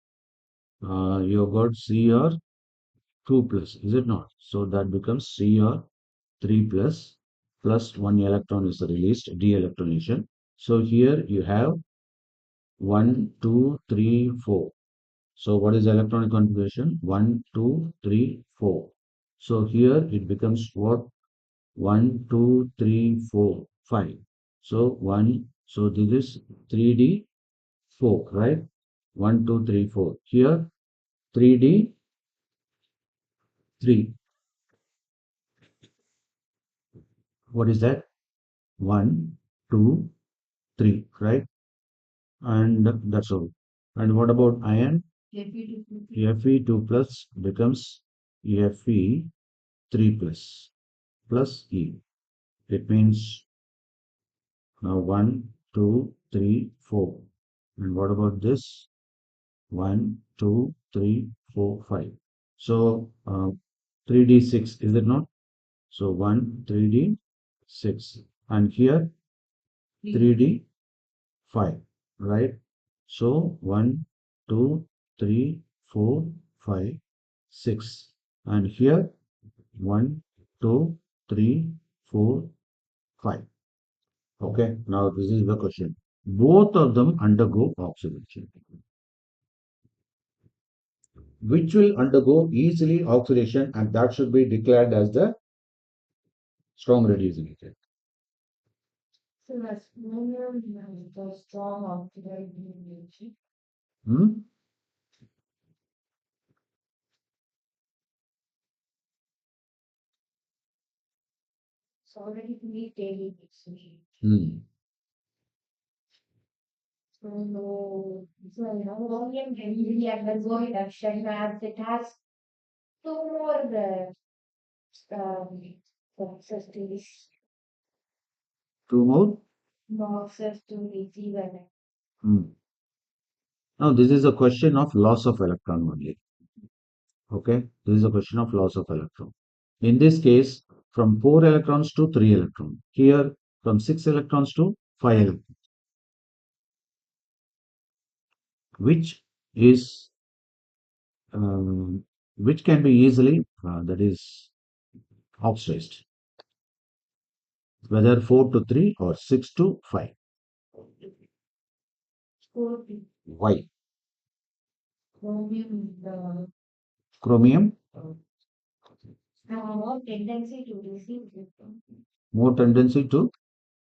you got Cr2 plus, is it not? So that becomes Cr3 plus 1 electron is released, de-electronation. So here you have 1, 2, 3, 4. So what is the electronic configuration? 1, 2, 3, 4. So here it becomes what? 1, 2, 3, 4, 5. So 1, so this is 3D 4, right? 1, 2, 3, 4. Here 3D 3. What is that? 1, 2, 3, right? And that's all. And what about iron? Fe2 plus becomes Fe3 plus E. It means now 1, 2, 3, 4. And what about this? 1, 2, 3, 4, 5. So 3D6, is it not? So 1, 3D 6. And here 3D 5, right? So 1, 2, 3, 4, 5, 6. And here 1, 2, 3, 4, 5. Okay, now this is the question. Both of them undergo oxidation. Which will undergo easily oxidation, and that should be declared as the strong reducing agent. So that's the strong oxidizing agent. Hmm? It's already pretty daily. Hmm. So, ammonium can easily undergo reduction as it has two more access to this. Two more? No access to receive electron. Hmm. Now, this is a question of loss of electron only. Okay, this is a question of loss of electron. In this case, from 4 electrons to 3 electrons. Here, from 6 electrons to 5 electrons, which is which can be easily that is oxidized, whether 4 to 3 or 6 to 5. Why? Chromium more tendency to receive electron. More tendency to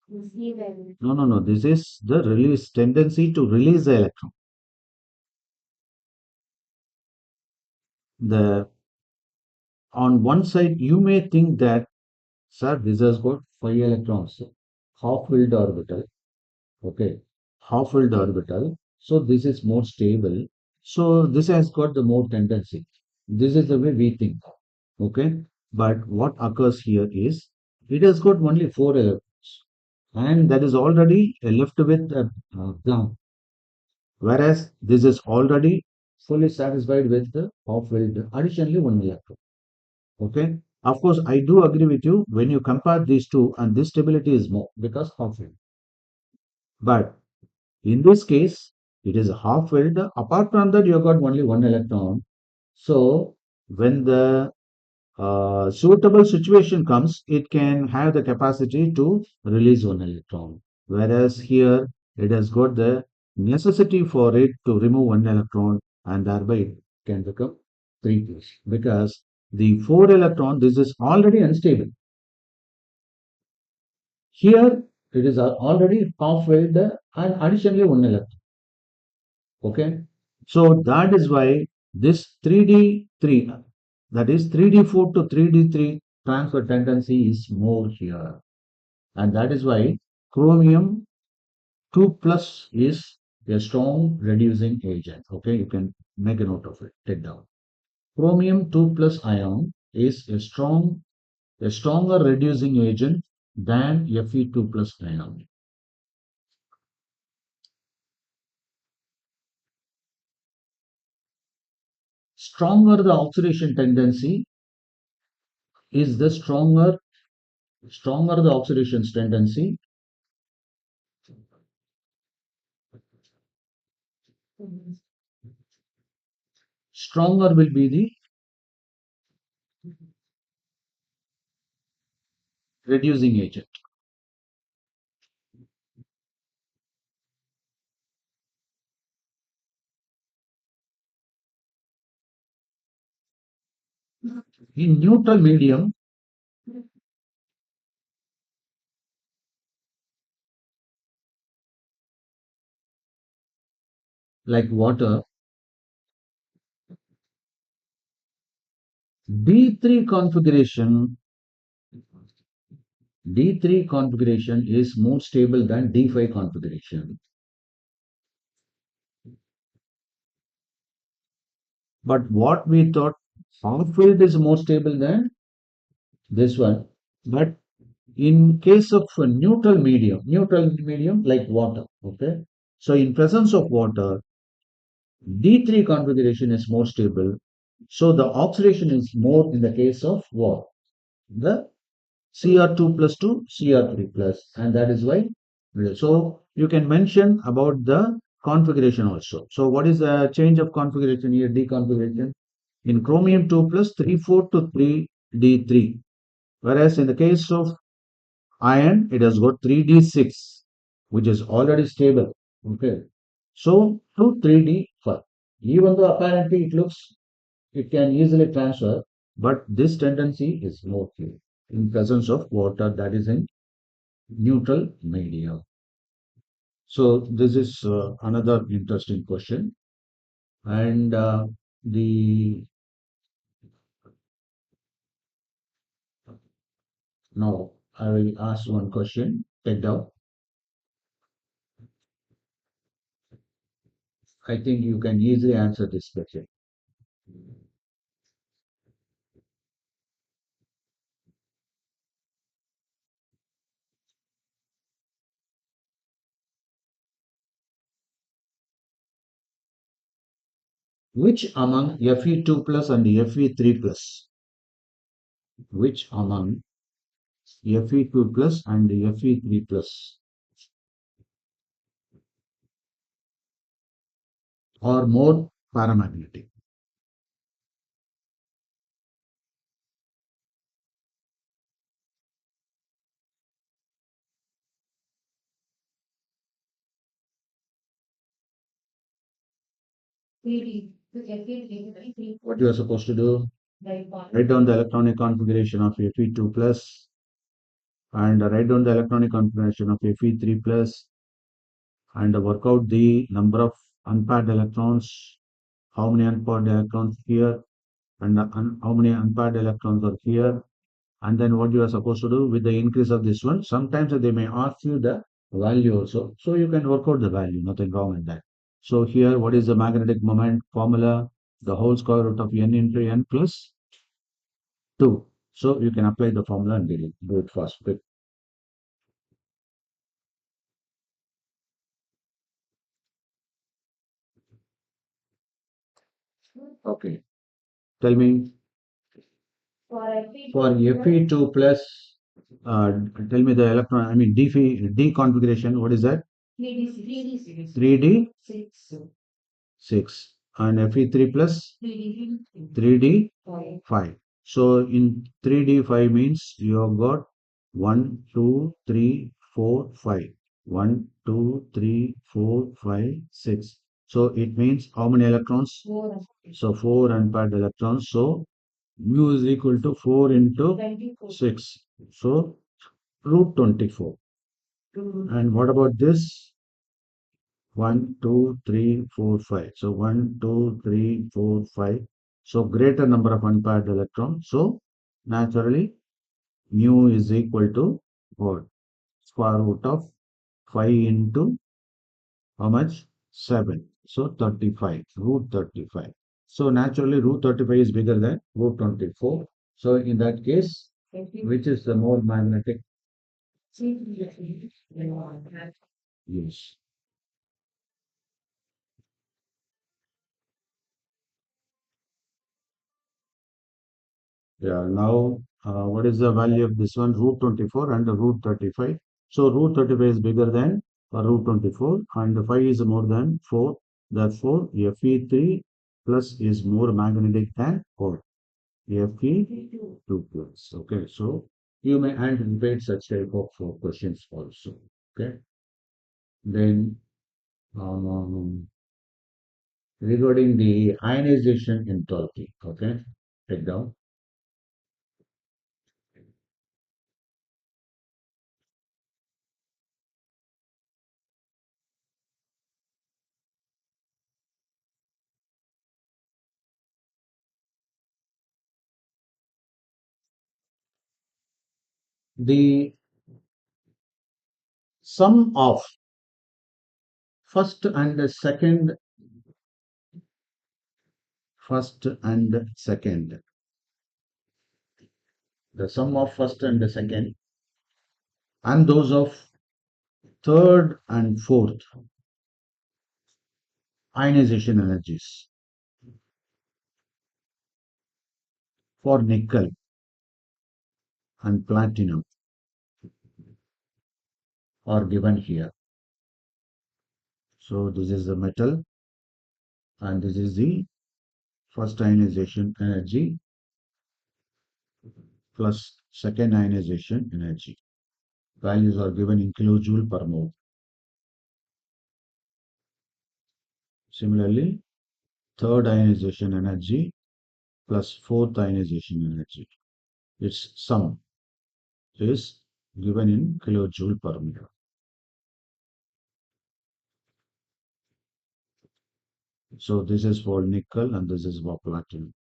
receive electron. No, no, no. This is the release tendency to release the electron. The on one side you may think that, sir, this has got 5 electrons, half-filled orbital. Okay, half-filled orbital. So this is more stable. So this has got the more tendency. This is the way we think. Okay, but what occurs here is it has got only 4 electrons, and that is already left with a ground. Whereas this is already fully satisfied with the half-filled. Additionally, 1 electron. Okay, Of course, I do agree with you when you compare these two, and this stability is more because half filled. But in this case, it is half filled. Apart from that, you got only one electron. So when the suitable situation comes, it can have the capacity to release one electron. Whereas here, it has got the necessity for it to remove one electron, and thereby it can become 3 plus. Because the 4 electron, this is already unstable. Here, it is already half filled and additionally one electron. Okay. So that is why this 3D3, that is 3D4 to 3D3 transfer tendency is more here. And that is why chromium 2 plus is a strong reducing agent. Okay, you can make a note of it, take down. Chromium 2 plus ion is a stronger reducing agent than Fe2 plus ion. Stronger the oxidation tendency is the stronger the oxidation tendency, stronger will be the reducing agent. In neutral medium, like water, D3 configuration D3 configuration is more stable than D5 configuration. But what we thought half filled is more stable than this one. But in case of a neutral medium like water, okay. So in presence of water, D3 configuration is more stable. So the oxidation is more in the case of what? The Cr2 plus to Cr3 plus, and that is why. So you can mention about the configuration also. So what is the change of configuration here? Deconfiguration in chromium 2 plus 3,4 to 3D3, whereas in the case of iron, it has got 3D6, which is already stable. Okay, so to 3D5. Even though apparently it can easily transfer, but this tendency is more clear in presence of water, that is in neutral medium. So this is another interesting question. And the now I will ask one question. Take down. I think you can easily answer this question. Which among Fe2 plus and Fe3 plus? Which among Fe2 plus and Fe3 plus are more paramagnetic? What you are supposed to do? Write down the electronic configuration of Fe2 plus and write down the electronic configuration of Fe3 plus and work out the number of unpaired electrons, how many unpaired electrons here and how many unpaired electrons are here. And then what you are supposed to do with the increase of this one, sometimes they may ask you the value also. So you can work out the value, nothing wrong in that. So here, what is the magnetic moment formula? The whole square root of n into n plus 2. So you can apply the formula and do it fast. Okay. Tell me. For Fe2 plus, tell me the electron, I mean D configuration, what is that? 3D 6 and Fe3 plus 3D 5. So in 3D 5 means you have got 1, 2, 3, 4, 5. 1, 2, 3, 4, 5, 6. So it means how many electrons? So 4 unpaired electrons. So mu is equal to 4 into 6. So root 24. And what about this? 1, 2, 3, 4, 5. So 1, 2, 3, 4, 5. So greater number of unpaired electrons. So naturally mu is equal to what? Square root of 5 into how much? 7. So 35. Root 35. So naturally root 35 is bigger than root 24. So in that case, which is the more magnetic? Yes. Yeah, now what is the value of this one? Root 24 and the root 35. So root 35 is bigger than root 24 and 5 is more than 4. Therefore, Fe3 plus is more magnetic than 4. Fe2 plus. Okay, so you may anticipate such type of questions also. Okay, then regarding the ionization enthalpy. Okay, take down. The sum of first and second, first and second, the sum of first and the second, and those of third and fourth ionization energies for nickel and platinum are given here. So this is the metal and this is the first ionization energy plus second ionization energy. Values are given in kilojoule per mole. Similarly, third ionization energy plus fourth ionization energy. Its sum is given in kilojoule per meter. So this is for nickel and this is for platinum.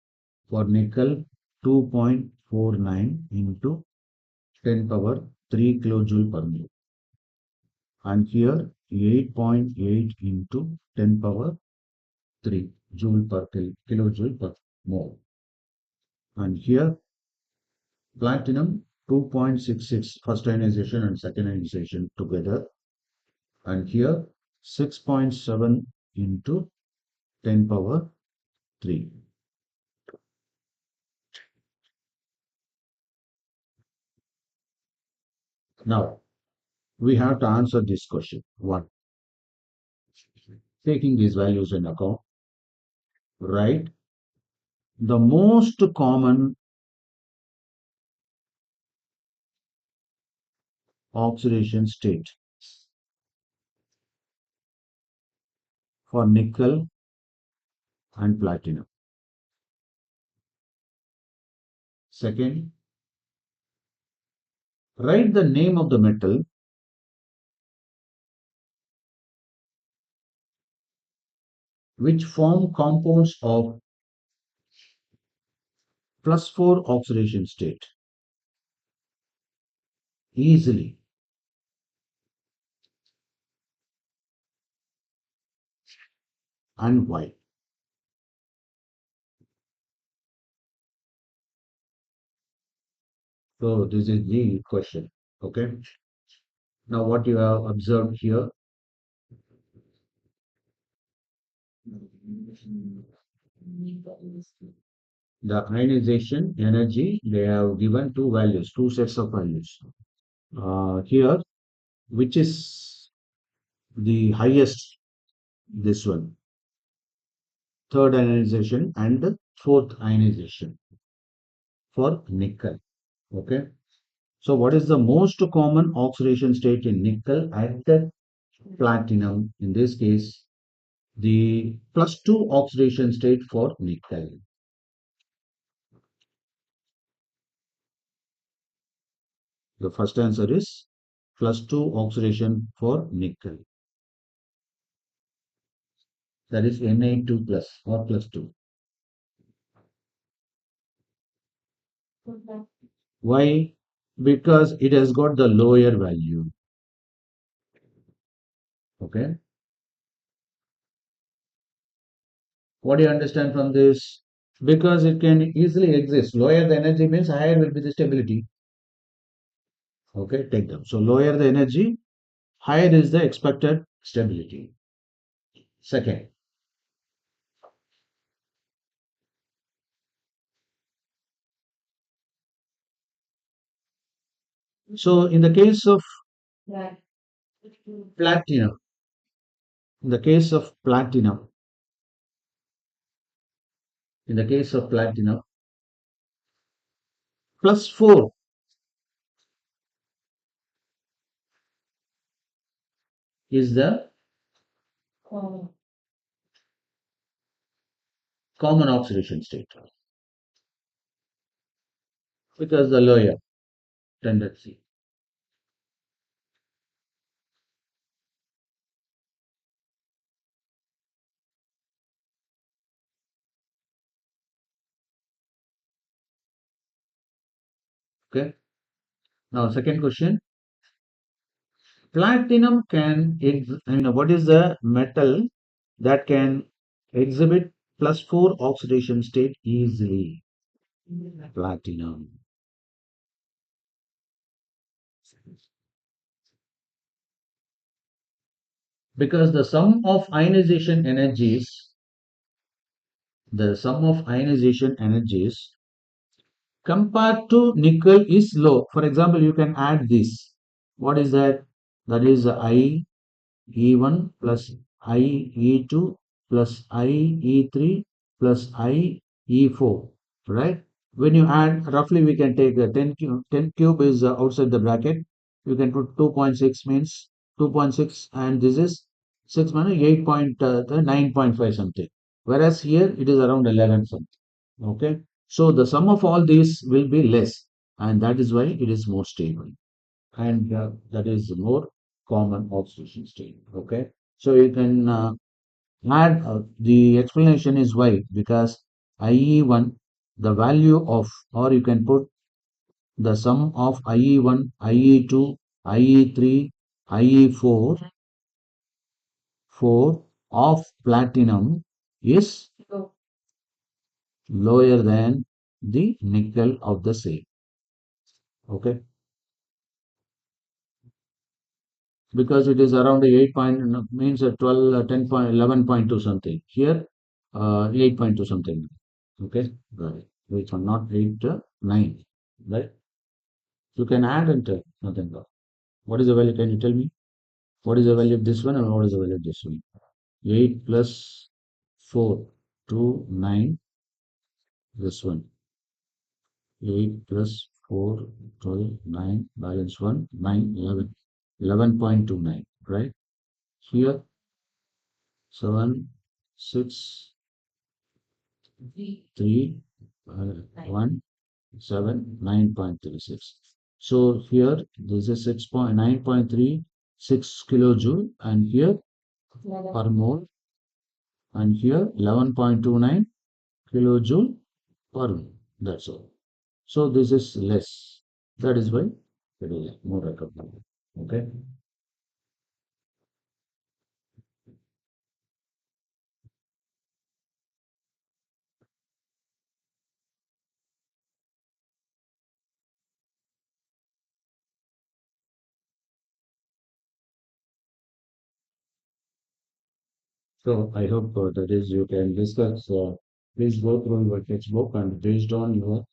For nickel, 2.49 into 10 power 3 kilojoule per mole. And here 8.8 into 10 power 3 joule per kilojoule per mole. And here platinum 2.66 first ionization and second ionization together. And here 6.7 into 10 power 3. Now we have to answer this question. One, taking these values in account, write the most common oxidation state for nickel and platinum. Second, write the name of the metal which form compounds of plus 4 oxidation state easily and why. So this is the question. Okay. Now what you have observed here, the ionization energy, they have given two values, two sets of values. Here, which is the highest, this one, third ionization and fourth ionization for nickel. Okay. So what is the most common oxidation state in nickel and the platinum? In this case, the plus 2 oxidation state for nickel. The first answer is plus 2 oxidation for nickel. That is Na2 plus or plus 2. Why? Because it has got the lower value. Okay. What do you understand from this? Because it can easily exist. Lower the energy means higher will be the stability. Okay, take them. So lower the energy, higher is the expected stability. Second, so in the case of platinum, in the case of platinum, in the case of platinum, plus 4 is the common oxidation state because the lower tendency. Okay. Now, second question. Platinum can, what is the metal that can exhibit plus 4 oxidation state easily? Platinum. Because the sum of ionization energies compared to nickel is low. For example, you can add this. What is that? That is I E1 plus I E2 plus I E3 plus I E4, right? When you add, roughly we can take 10 cube is outside the bracket. You can put 2.6 means 2.6 and this is 6 minus 8 9.5 something. Whereas here it is around 11 something. Okay. So the sum of all these will be less and that is why it is more stable and that is more common oxidation state. Okay. So you can add the explanation is why because IE1 the value of or you can put the sum of IE1, IE2, IE3, IE4 4 of platinum is lower than the nickel of the same. Okay, because it is around the 8 point means 12, 10 point, 11.2 something. Here, 8.2 something. Okay, right. Which one? Not 8, 9. Right? You can add and tell nothing wrong. What is the value? Can you tell me? What is the value of this one and what is the value of this one? 8 plus 4 to 9. This one. 8 plus 4, 12, 9, balance 1, 9, 11. 11.29. Right? Here, 7, 6, 3, 1, 7, 9.36. So here, this is 9.36 kilojoule and here per mole and here 11.29 kilojoule per mole. That's all. So this is less. That is why it is more recommended. Okay. So I hope that is you can discuss Please go through your textbook and based on your,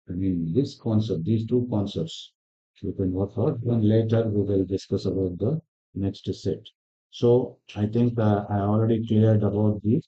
this concept, these two concepts, you can work out. And later we will discuss about the next set. So I think I already cleared about the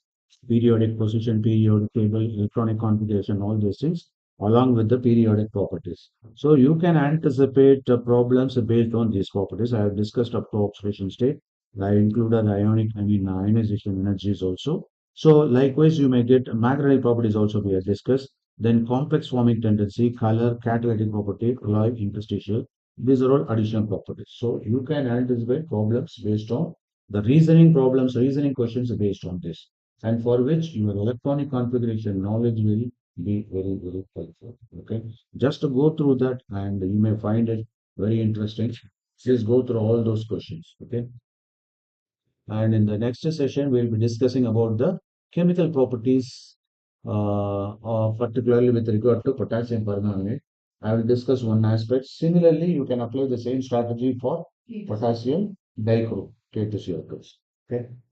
periodic position, periodic table, electronic configuration, all these things, along with the periodic properties. So you can anticipate problems based on these properties. I have discussed up to oxidation state. I included ionization energies also. So likewise, you may get magnetic properties also we have discussed. Then complex forming tendency, color, catalytic property, alloy, interstitial. These are all additional properties. So you can anticipate problems based on the reasoning problems, reasoning questions based on this, and for which your electronic configuration knowledge will be very, very helpful. Okay. Just to go through that and you may find it very interesting. Please go through all those questions. Okay. And in the next session, we'll be discussing about the chemical properties, particularly with regard to potassium permanganate. I will discuss one aspect. Similarly, you can apply the same strategy for potassium dichromate, K2CO2. Okay.